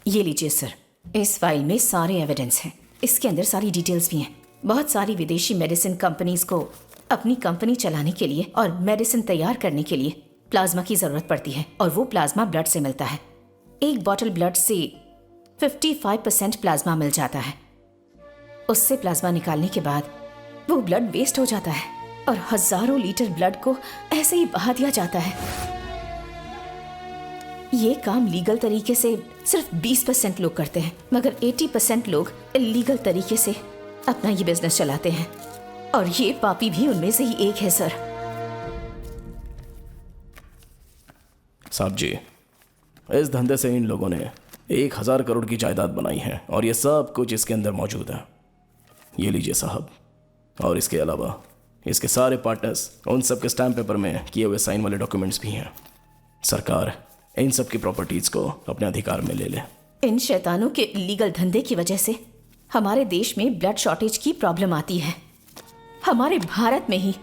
ये लीजिए सर, इस फाइल में सारे एविडेंस हैं। इसके अंदर सारी डिटेल्स भी हैं। बहुत सारी विदेशी मेडिसिन कंपनीज को अपनी कंपनी चलाने के लिए और मेडिसिन तैयार करने के लिए प्लाज्मा की ज़रूरत पड़ती है, और वो प्लाज्मा ब्लड से मिलता है। एक बॉटल ब्लड से 55% प्लाज्मा मिल जाता है। उससे प्लाज्मा निकालने के बाद वो ब्लड वेस्ट हो जाता है और हज़ारों लीटर ब्लड को ऐसे ही बहा दिया जाता है। ये काम लीगल तरीके से सिर्फ 20% लोग करते हैं, मगर 80% लोग इलीगल तरीके से अपना ये बिजनेस चलाते हैं, और ये पापी भी उनमें से ही एक है सर। साहब जी, इस धंधे से इन लोगों ने 1000 करोड़ की जायदाद बनाई है, और ये सब कुछ इसके अंदर मौजूद है। ये लीजिए साहब, और इसके अलावा इसके सारे पार्टनर्स, उन सब के स्टैम्प पेपर में किए हुए साइन वाले डॉक्यूमेंट्स भी हैं। सरकार इन सब की प्रॉपर्टीज को अपने अधिकार में ले ले। इन शैतानों के इलीगल धंधे की वजह से हमारे देश में ब्लड शॉर्टेज की प्रॉब्लम आती है। हमारे भारत में ही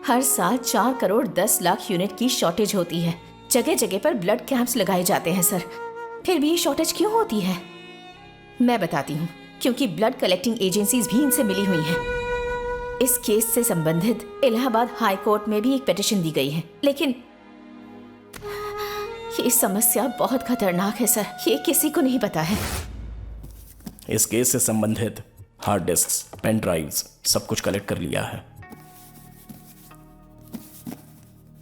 हर साल 4 करोड़ 10 लाख यूनिट की शॉर्टेज होती है। जगह जगह पर ब्लड कैंप्स लगाए जाते हैं सर, फिर भी ये शॉर्टेज क्यों होती है? मैं बताती हूँ, क्योंकि ब्लड कलेक्टिंग एजेंसीज भी इनसे मिली हुई हैं। इस केस से संबंधित इलाहाबाद हाई कोर्ट में भी एक पिटीशन दी गई है, लेकिन ये समस्या बहुत खतरनाक है सर, ये किसी को नहीं पता है। इस केस से संबंधित हार्ड डिस्क्स, पेन ड्राइव्स सब कुछ कलेक्ट कर लिया है।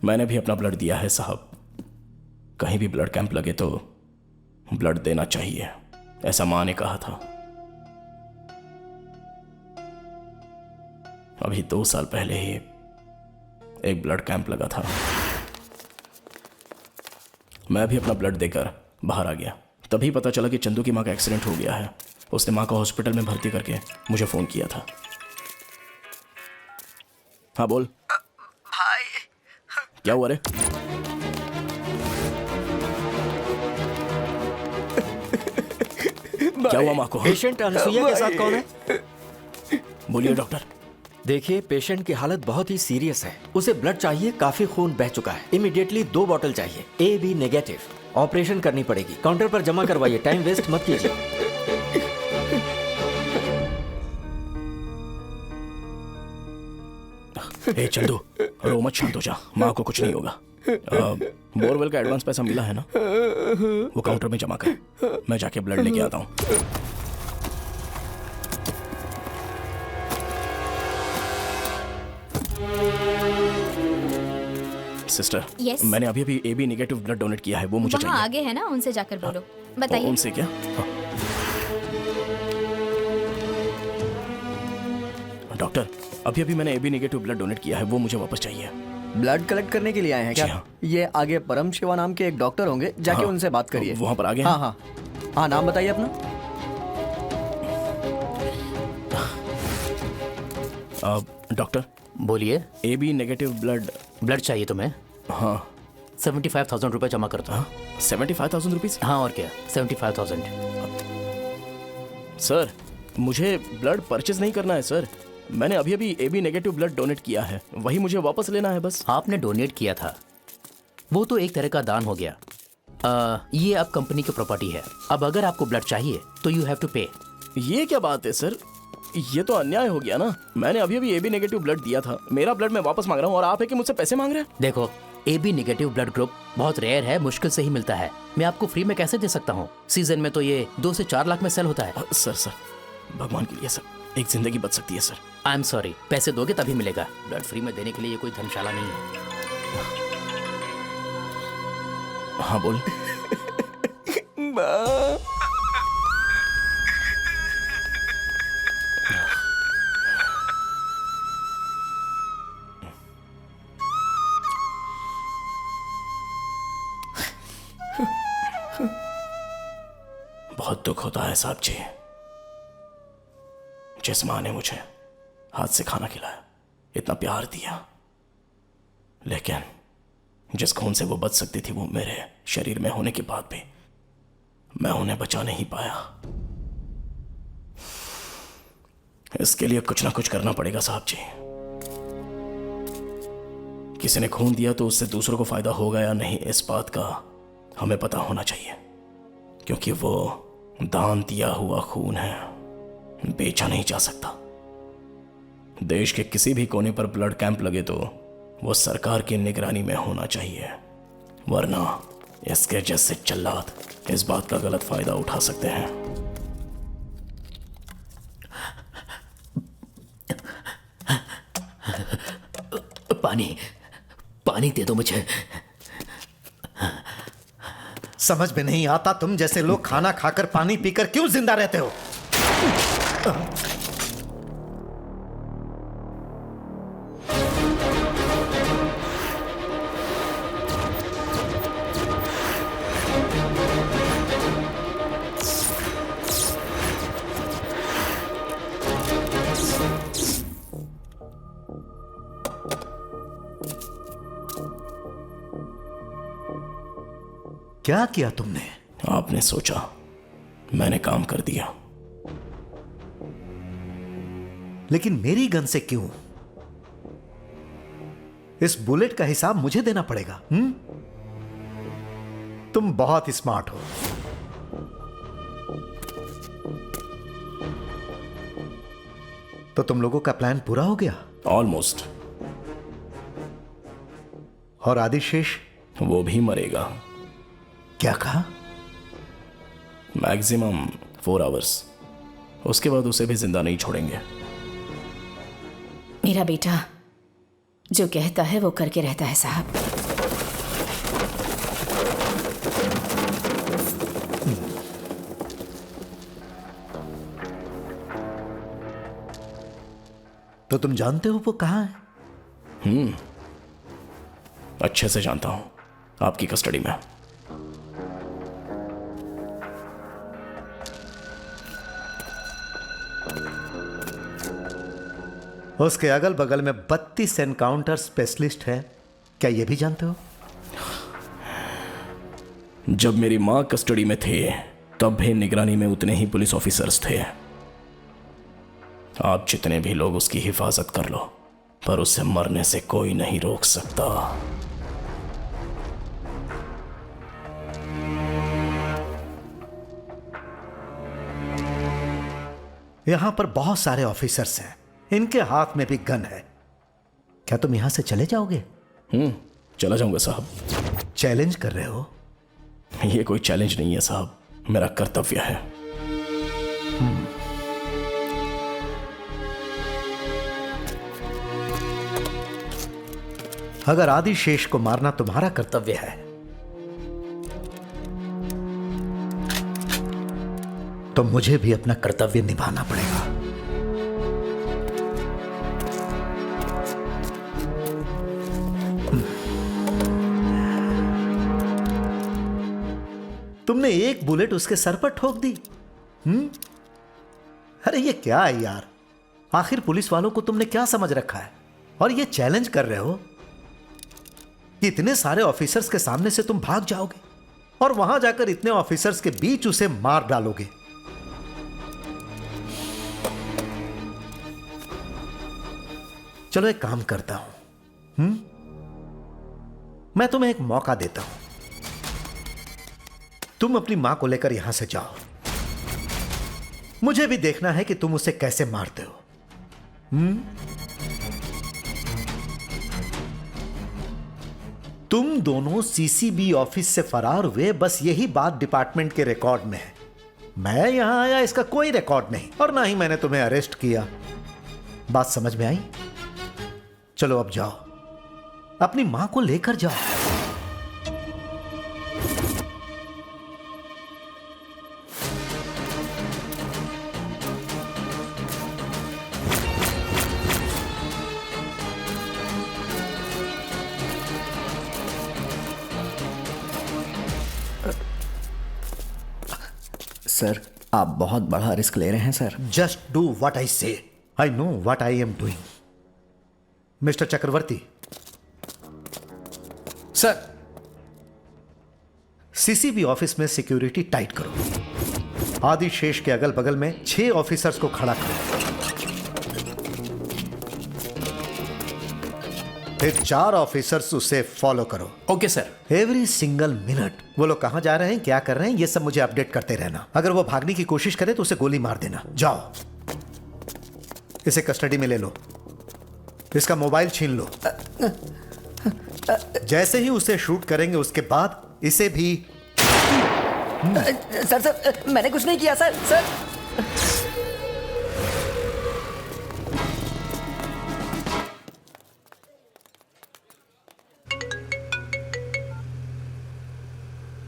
मैंने भी अपना ब्लड दिया है साहब। कहीं भी ब्लड कैंप लगे तो ब्लड देना चाहिए, ऐसा माँ ने कहा था। अभी 2 साल पहले ही एक ब्लड कैंप लगा था। मैं भी अपना ब्लड देकर बाहर आ गया। तभी पता चला कि चंदू की माँ का एक्सीडेंट हो गया है। उसने माँ को हॉस्पिटल में भर्ती करके मुझे फ़ोन किया था। हाँ बोल भाई। क्या हुआ रे? क्या हुआ माँ को? पेशेंट अनसुईया के साथ कौन है? बोलिए डॉक्टर। देखिए, पेशेंट की हालत बहुत ही सीरियस है। उसे ब्लड चाहिए, काफी खून बह चुका है। इमीडिएटली 2 बॉटल चाहिए, AB नेगेटिव। ऑपरेशन करनी पड़ेगी। काउंटर पर जमा करवाइए, टाइम वेस्ट मत कीजिए। ए चंदू, रो मत, शांत हो जा। माँ को कुछ नहीं होगा। बोरवेल का एडवांस पैसा मिला है ना, वो काउंटर में जमा कर। मैं जाके ब्लड लेके आता हूँ। Sister, Yes? मैंने अभी अभी AB नेगेटिव ब्लड डोनेट किया है, वो मुझे वहाँ चाहिए। आगे है ना, उनसे जाकर बोलो। बताइए। उनसे क्या? हाँ। डॉक्टर, अभी अभी मैंने AB नेगेटिव ब्लड डोनेट किया है, वो मुझे वापस चाहिए। ब्लड कलेक्ट करने के लिए आए हैं जी क्या? हाँ। ये आगे परम शिवा नाम के एक डॉक्टर होंगे, जाके हाँ, उनसे बात करिए। वहाँ पर आगे हैं? हाँ हाँ हाँ, नाम बताइए अपना। डॉक्टर, बोलिए। AB नेगेटिव ब्लड चाहिए तुम्हें? हाँ 75,000 रुपये जमा करता हूँ। 75,000 रुपीज़? हाँ और क्या, 75,000। सर, मुझे ब्लड परचेज नहीं करना है सर। मैंने अभी अभी AB नेगेटिव ब्लड डोनेट किया है, वही मुझे वापस लेना है बस। आपने डोनेट किया था, वो तो एक तरह का दान हो गया। ये अब कंपनी की प्रॉपर्टी है। अब अगर आपको ब्लड चाहिए तो यू हैव टू पे। ये क्या बात है सर, ये तो अन्याय हो गया ना। मैंने अभी अभी AB नेगेटिव ब्लड दिया था, मेरा ब्लड मैं वापस मांग रहा हूँ और आप है कि मुझसे पैसे मांग रहे हैं। देखो, AB नेगेटिव ब्लड ग्रुप बहुत रेयर है, मुश्किल से ही मिलता है। मैं आपको फ्री में कैसे दे सकता हूँ? सीजन में तो ये 2 से 4 लाख में सेल होता है। सर भगवान के लिए सर, एक जिंदगी बच सकती है सर। आई एम सॉरी, पैसे दोगे तभी मिलेगा। ब्लड फ्री में देने के लिए ये कोई धर्मशाला नहीं है। हाँ बोल। बहुत दुख होता है साहब जी। जिस माँ ने मुझे हाथ से खाना खिलाया, इतना प्यार दिया, लेकिन जिस खून से वो बच सकती थी वो मेरे शरीर में होने के बाद भी मैं उन्हें बचा नहीं पाया। इसके लिए कुछ ना कुछ करना पड़ेगा साहब जी। किसी ने खून दिया तो उससे दूसरों को फायदा होगा या नहीं, इस बात का हमें पता होना चाहिए, क्योंकि वो दान दिया हुआ खून है, बेचा नहीं जा सकता। देश के किसी भी कोने पर ब्लड कैंप लगे तो वो सरकार की निगरानी में होना चाहिए, वरना इसके जैसे जल्लाद इस बात का गलत फायदा उठा सकते हैं। पानी दे दो मुझे। समझ में नहीं आता तुम जैसे लोग खाना खाकर पानी पीकर क्यों जिंदा रहते हो। क्या किया तुमने? आपने सोचा, मैंने काम कर दिया। लेकिन मेरी गन से क्यों? इस बुलेट का हिसाब मुझे देना पड़ेगा। तुम बहुत स्मार्ट हो। तो तुम लोगों का प्लान पूरा हो गया? ऑलमोस्ट। और आदिशेष? वो भी मरेगा। क्या कहा? मैक्सिमम 4 आवर्स, उसके बाद उसे भी जिंदा नहीं छोड़ेंगे। मेरा बेटा जो कहता है वो करके रहता है साहब। तो तुम जानते हो वो कहां है? अच्छे से जानता हूं, आपकी कस्टडी में। उसके अगल बगल में 32 एनकाउंटर स्पेशलिस्ट हैं। क्या ये भी जानते हो? जब मेरी माँ कस्टडी में थे तब भी निगरानी में उतने ही पुलिस ऑफिसर्स थे। आप जितने भी लोग उसकी हिफाजत कर लो, पर उसे मरने से कोई नहीं रोक सकता। यहां पर बहुत सारे ऑफिसर्स हैं, इनके हाथ में भी गन है। क्या तुम यहां से चले जाओगे? चला जाऊंगा साहब। चैलेंज कर रहे हो? ये कोई चैलेंज नहीं है साहब, मेरा कर्तव्य है। अगर आदिशेष को मारना तुम्हारा कर्तव्य है तो मुझे भी अपना कर्तव्य निभाना पड़ेगा। तुमने एक बुलेट उसके सर पर ठोक दी। अरे ये क्या है यार? आखिर पुलिस वालों को तुमने क्या समझ रखा है? और ये चैलेंज कर रहे हो कि इतने सारे ऑफिसर्स के सामने से तुम भाग जाओगे और वहां जाकर इतने ऑफिसर्स के बीच उसे मार डालोगे। चलो एक काम करता हूं, मैं तुम्हें एक मौका देता हूं। तुम अपनी मां को लेकर यहां से जाओ। मुझे भी देखना है कि तुम उसे कैसे मारते हो। तुम दोनों सीसीबी ऑफिस से फरार हुए, बस यही बात डिपार्टमेंट के रिकॉर्ड में है। मैं यहां आया इसका कोई रिकॉर्ड नहीं, और ना ही मैंने तुम्हें अरेस्ट किया। बात समझ में आई? चलो अब जाओ, अपनी मां को लेकर जाओ। सर, आप बहुत बड़ा रिस्क ले रहे हैं sir. Just do what I say. I know what I am doing. Mister Chakravarti, sir. CCB office में सिक्योरिटी टाइट करो। आदिशेष के अगल बगल में 6 ऑफिसर्स को खड़ा करो। फिर 4 ऑफिसर्स उसे फॉलो करो। Okay sir. Every single minute वो लोग कहां जा रहे हैं, क्या कर रहे हैं, ये सब मुझे अपडेट करते रहना। अगर वो भागने की कोशिश करे तो उसे गोली मार देना। जाओ, इसे कस्टडी में ले लो, इसका मोबाइल छीन लो। जैसे ही उसे शूट करेंगे उसके बाद इसे भी। सर, मैंने कुछ नहीं किया सर।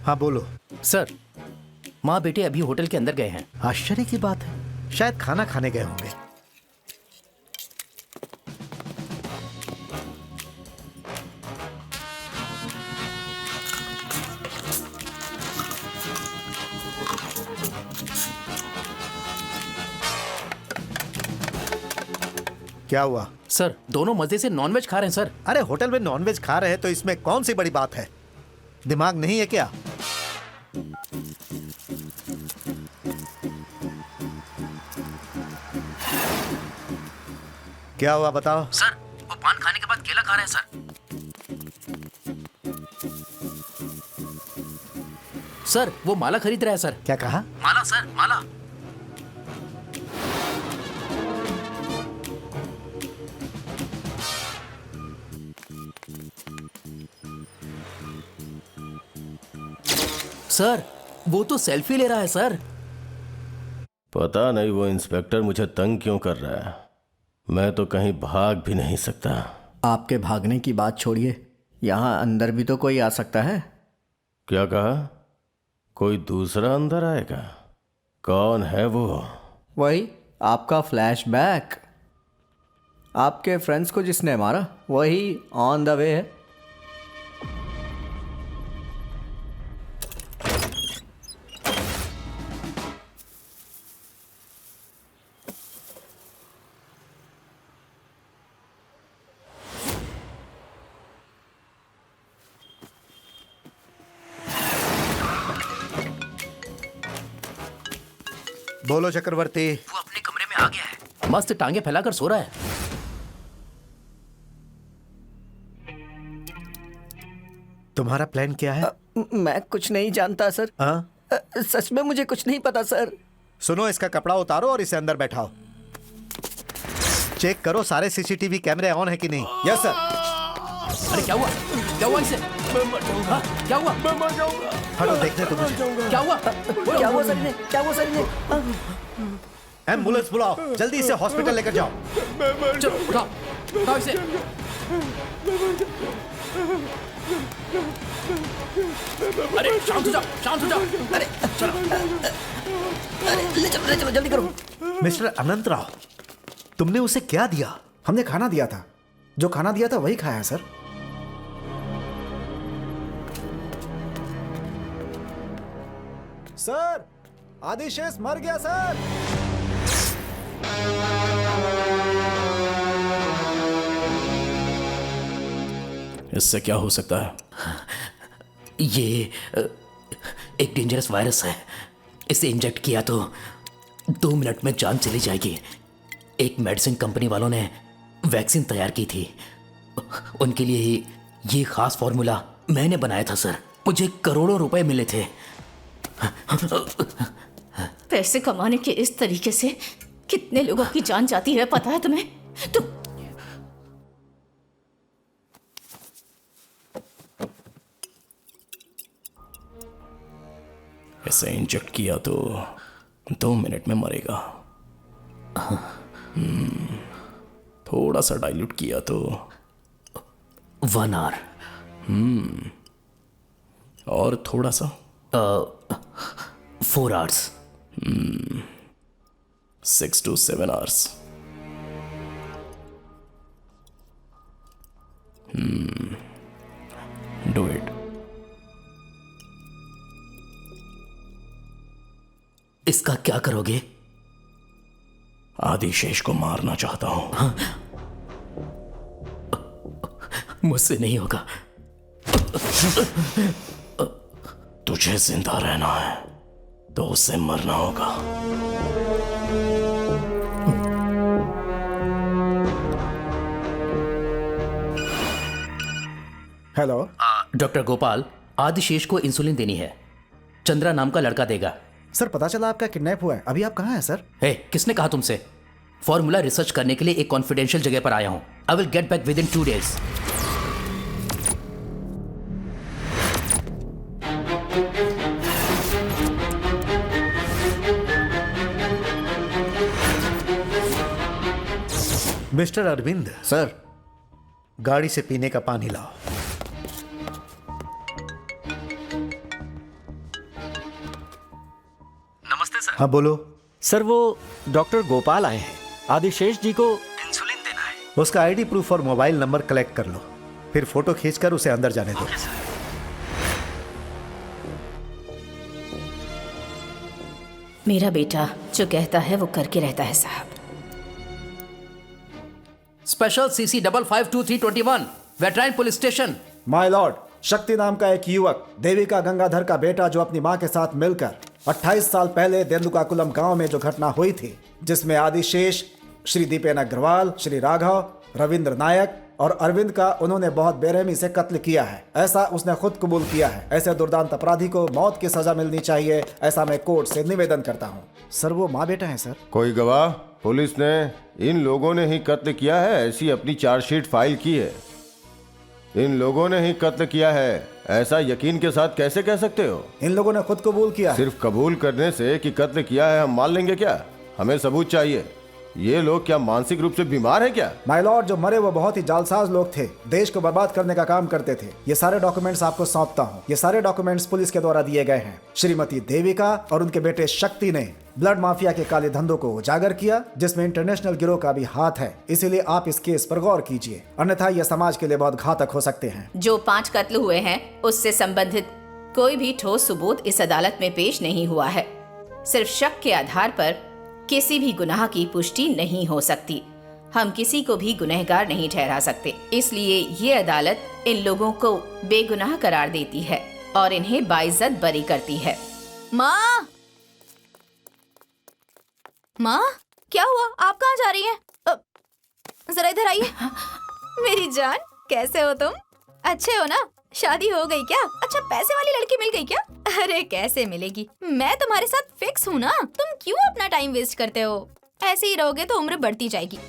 हाँ बोलो। सर, माँ बेटे अभी होटल के अंदर गए हैं। आश्चर्य की बात है, शायद खाना खाने गए होंगे। क्या हुआ? सर, दोनों मजे से नॉनवेज खा रहे हैं सर। अरे होटल में नॉनवेज खा रहे हैं तो इसमें कौन सी बड़ी बात है? दिमाग नहीं है क्या? क्या हुआ बताओ। सर, वो पान खाने के बाद केला खा रहे हैं सर। सर, वो माला खरीद रहा है सर। क्या कहा? माला सर, माला। सर, वो तो सेल्फी ले रहा है सर। पता नहीं वो इंस्पेक्टर मुझे तंग क्यों कर रहा है। मैं तो कहीं भाग भी नहीं सकता। आपके भागने की बात छोड़िए, यहाँ अंदर भी तो कोई आ सकता है। क्या कहा? कोई दूसरा अंदर आएगा? कौन है वो? वही आपका फ्लैशबैक। आपके फ्रेंड्स को जिसने मारा वही ऑन द वे है। बोलो चक्रवर्ती। वो अपने कमरे में आ गया है, मस्त टांगे फैलाकर सो रहा है। तुम्हारा प्लान क्या है? मैं कुछ नहीं जानता सर। हाँ? सच में मुझे कुछ नहीं पता सर। सुनो, इसका कपड़ा उतारो और इसे अंदर बैठाओ। चेक करो सारे सीसीटीवी कैमरे ऑन है कि नहीं। Yes sir. अरे क्या हुआ? क्या हुआ इसे? हाँ, क्या हुआ? मैं मर जाऊंगा। हटो, देखने तो मुझे। क्या हुआ? क्या हुआ सर ने? क्या हुआ सर ने? एम्बुलेंस बुलाओ, जल्दी इसे हॉस्पिटल लेकर जाओ। चलो उठाओ, उठाओ इसे। अरे शांत हो जाओ, शांत हो जाओ। अरे चलो, ले चलो जल्दी करो। मिस्टर अनंत राव, तुमने उसे क्या दिया? हमने खाना दिया था, जो खाना दिया था वही खाया सर। सर, आदिशेष मर गया सर। इससे क्या हो सकता है? ये एक डेंजरस वायरस है। इसे इंजेक्ट किया तो 2 मिनट में जान चली जाएगी। एक मेडिसिन कंपनी वालों ने वैक्सीन तैयार की थी, उनके लिए ही ये खास फॉर्मूला मैंने बनाया था सर। मुझे करोड़ों रुपए मिले थे। पैसे कमाने के इस तरीके से कितने लोगों की जान जाती है पता है तुम्हें? तुम इसे इंजेक्ट किया तो 2 मिनट में मरेगा। थोड़ा सा डाइल्यूट किया तो 1 आवर। और थोड़ा सा 4 hours. 6 to 7 hours। Do it। इसका क्या करोगे? आदिशेष को मारना चाहता हूं। मुझसे नहीं होगा। तुझे जिंदा रहना है तो उसे मरना होगा। हेलो डॉक्टर गोपाल, आदिशेष को इंसुलिन देनी है। चंद्रा नाम का लड़का देगा। सर, पता चला आपका किडनैप हुआ है। अभी आप कहाँ हैं सर? हे, किसने कहा तुमसे? फॉर्मूला रिसर्च करने के लिए एक कॉन्फिडेंशियल जगह पर आया हूं। I will get back within 2 days। Mister Arvind sir, गाड़ी से पीने का पानी लाओ। नमस्ते सर। हाँ बोलो। सर, वो डॉक्टर गोपाल आए हैं। आदिशेष जी को इंसुलिन देना है। उसका आईडी प्रूफ और मोबाइल नंबर कलेक्ट कर लो, फिर फोटो खींचकर उसे अंदर जाने दो। मेरा बेटा जो कहता है वो करके रहता है साहब। स्पेशल CC 552321 वेटराइन police station. My lord, Shakti नाम का एक युवक देविका गंगाधर का बेटा जो अपनी मां के साथ मिलकर 28 साल पहले देंदुकाकुलम गांव में जो घटना हुई थी, जिसमें आदिशेष, श्री दीपेन अग्रवाल, श्री राघव, रविंद्र नायक और अरविंद का उन्होंने बहुत बेरहमी से कत्ल किया है, ऐसा उसने खुद कबूल किया है। ऐसे दुर्दांत अपराधी को मौत की सजा मिलनी चाहिए, ऐसा मैं कोर्ट से निवेदन करता हूँ। सर, वो माँ बेटा है सर। कोई गवाह? पुलिस ने इन लोगों ने ही कत्ल किया है ऐसी अपनी चार्जशीट फाइल की है। इन लोगों ने ही कत्ल किया है ऐसा यकीन के साथ कैसे कह सकते हो? इन लोगों ने खुद कबूल किया है। सिर्फ कबूल करने से कि कत्ल किया है हम मान लेंगे क्या? हमें सबूत चाहिए। ये लोग क्या मानसिक रूप से बीमार हैं क्या? माय लॉर्ड, जो मरे वो बहुत ही जालसाज लोग थे, देश को बर्बाद करने का काम करते थे। ये सारे डॉक्यूमेंट्स आपको सौंपता हूँ। ये सारे डॉक्यूमेंट्स पुलिस के द्वारा दिए गए हैं। श्रीमती देविका और उनके बेटे शक्ति ने ब्लड माफिया के काले धंधों को उजागर किया, जिसमें इंटरनेशनल गिरोह का भी हाथ है। इसीलिए आप इस केस पर गौर कीजिए, अन्यथा यह समाज के लिए बहुत घातक हो सकते हैं। जो 5 कत्ल हुए हैं उससे संबंधित कोई भी ठोस सबूत इस अदालत में पेश नहीं हुआ है। सिर्फ शक के आधार पर किसी भी गुनाह की पुष्टि नहीं हो सकती। हम किसी को भी गुनहगार नहीं ठहरा सकते। इसलिए ये अदालत इन लोगों को बेगुनाह करार देती है और इन्हें बाइज्जत बरी करती है। माँ, माँ, क्या हुआ? आप कहाँ जा रही हैं? जरा इधर आइए। मेरी जान, कैसे हो तुम? अच्छे हो ना? शादी हो गई क्या? अच्छा, पैसे वाली लड़की मिल गई क्या? अरे कैसे मिलेगी, मैं तुम्हारे साथ फिक्स हूँ ना। तुम क्यों अपना टाइम वेस्ट करते हो? ऐसे ही रहोगे तो उम्र बढ़ती जाएगी।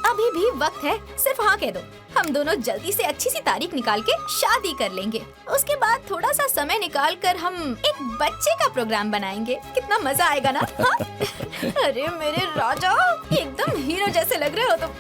अभी भी वक्त है, सिर्फ हाँ कह दो। हम दोनों जल्दी से अच्छी सी तारीख निकाल के शादी कर लेंगे। उसके बाद थोड़ा सा समय निकाल कर हम एक बच्चे का प्रोग्राम बनाएंगे। कितना मजा आएगा ना? हाँ? अरे मेरे राजा, एकदम हीरो जैसे लग रहे हो तुम।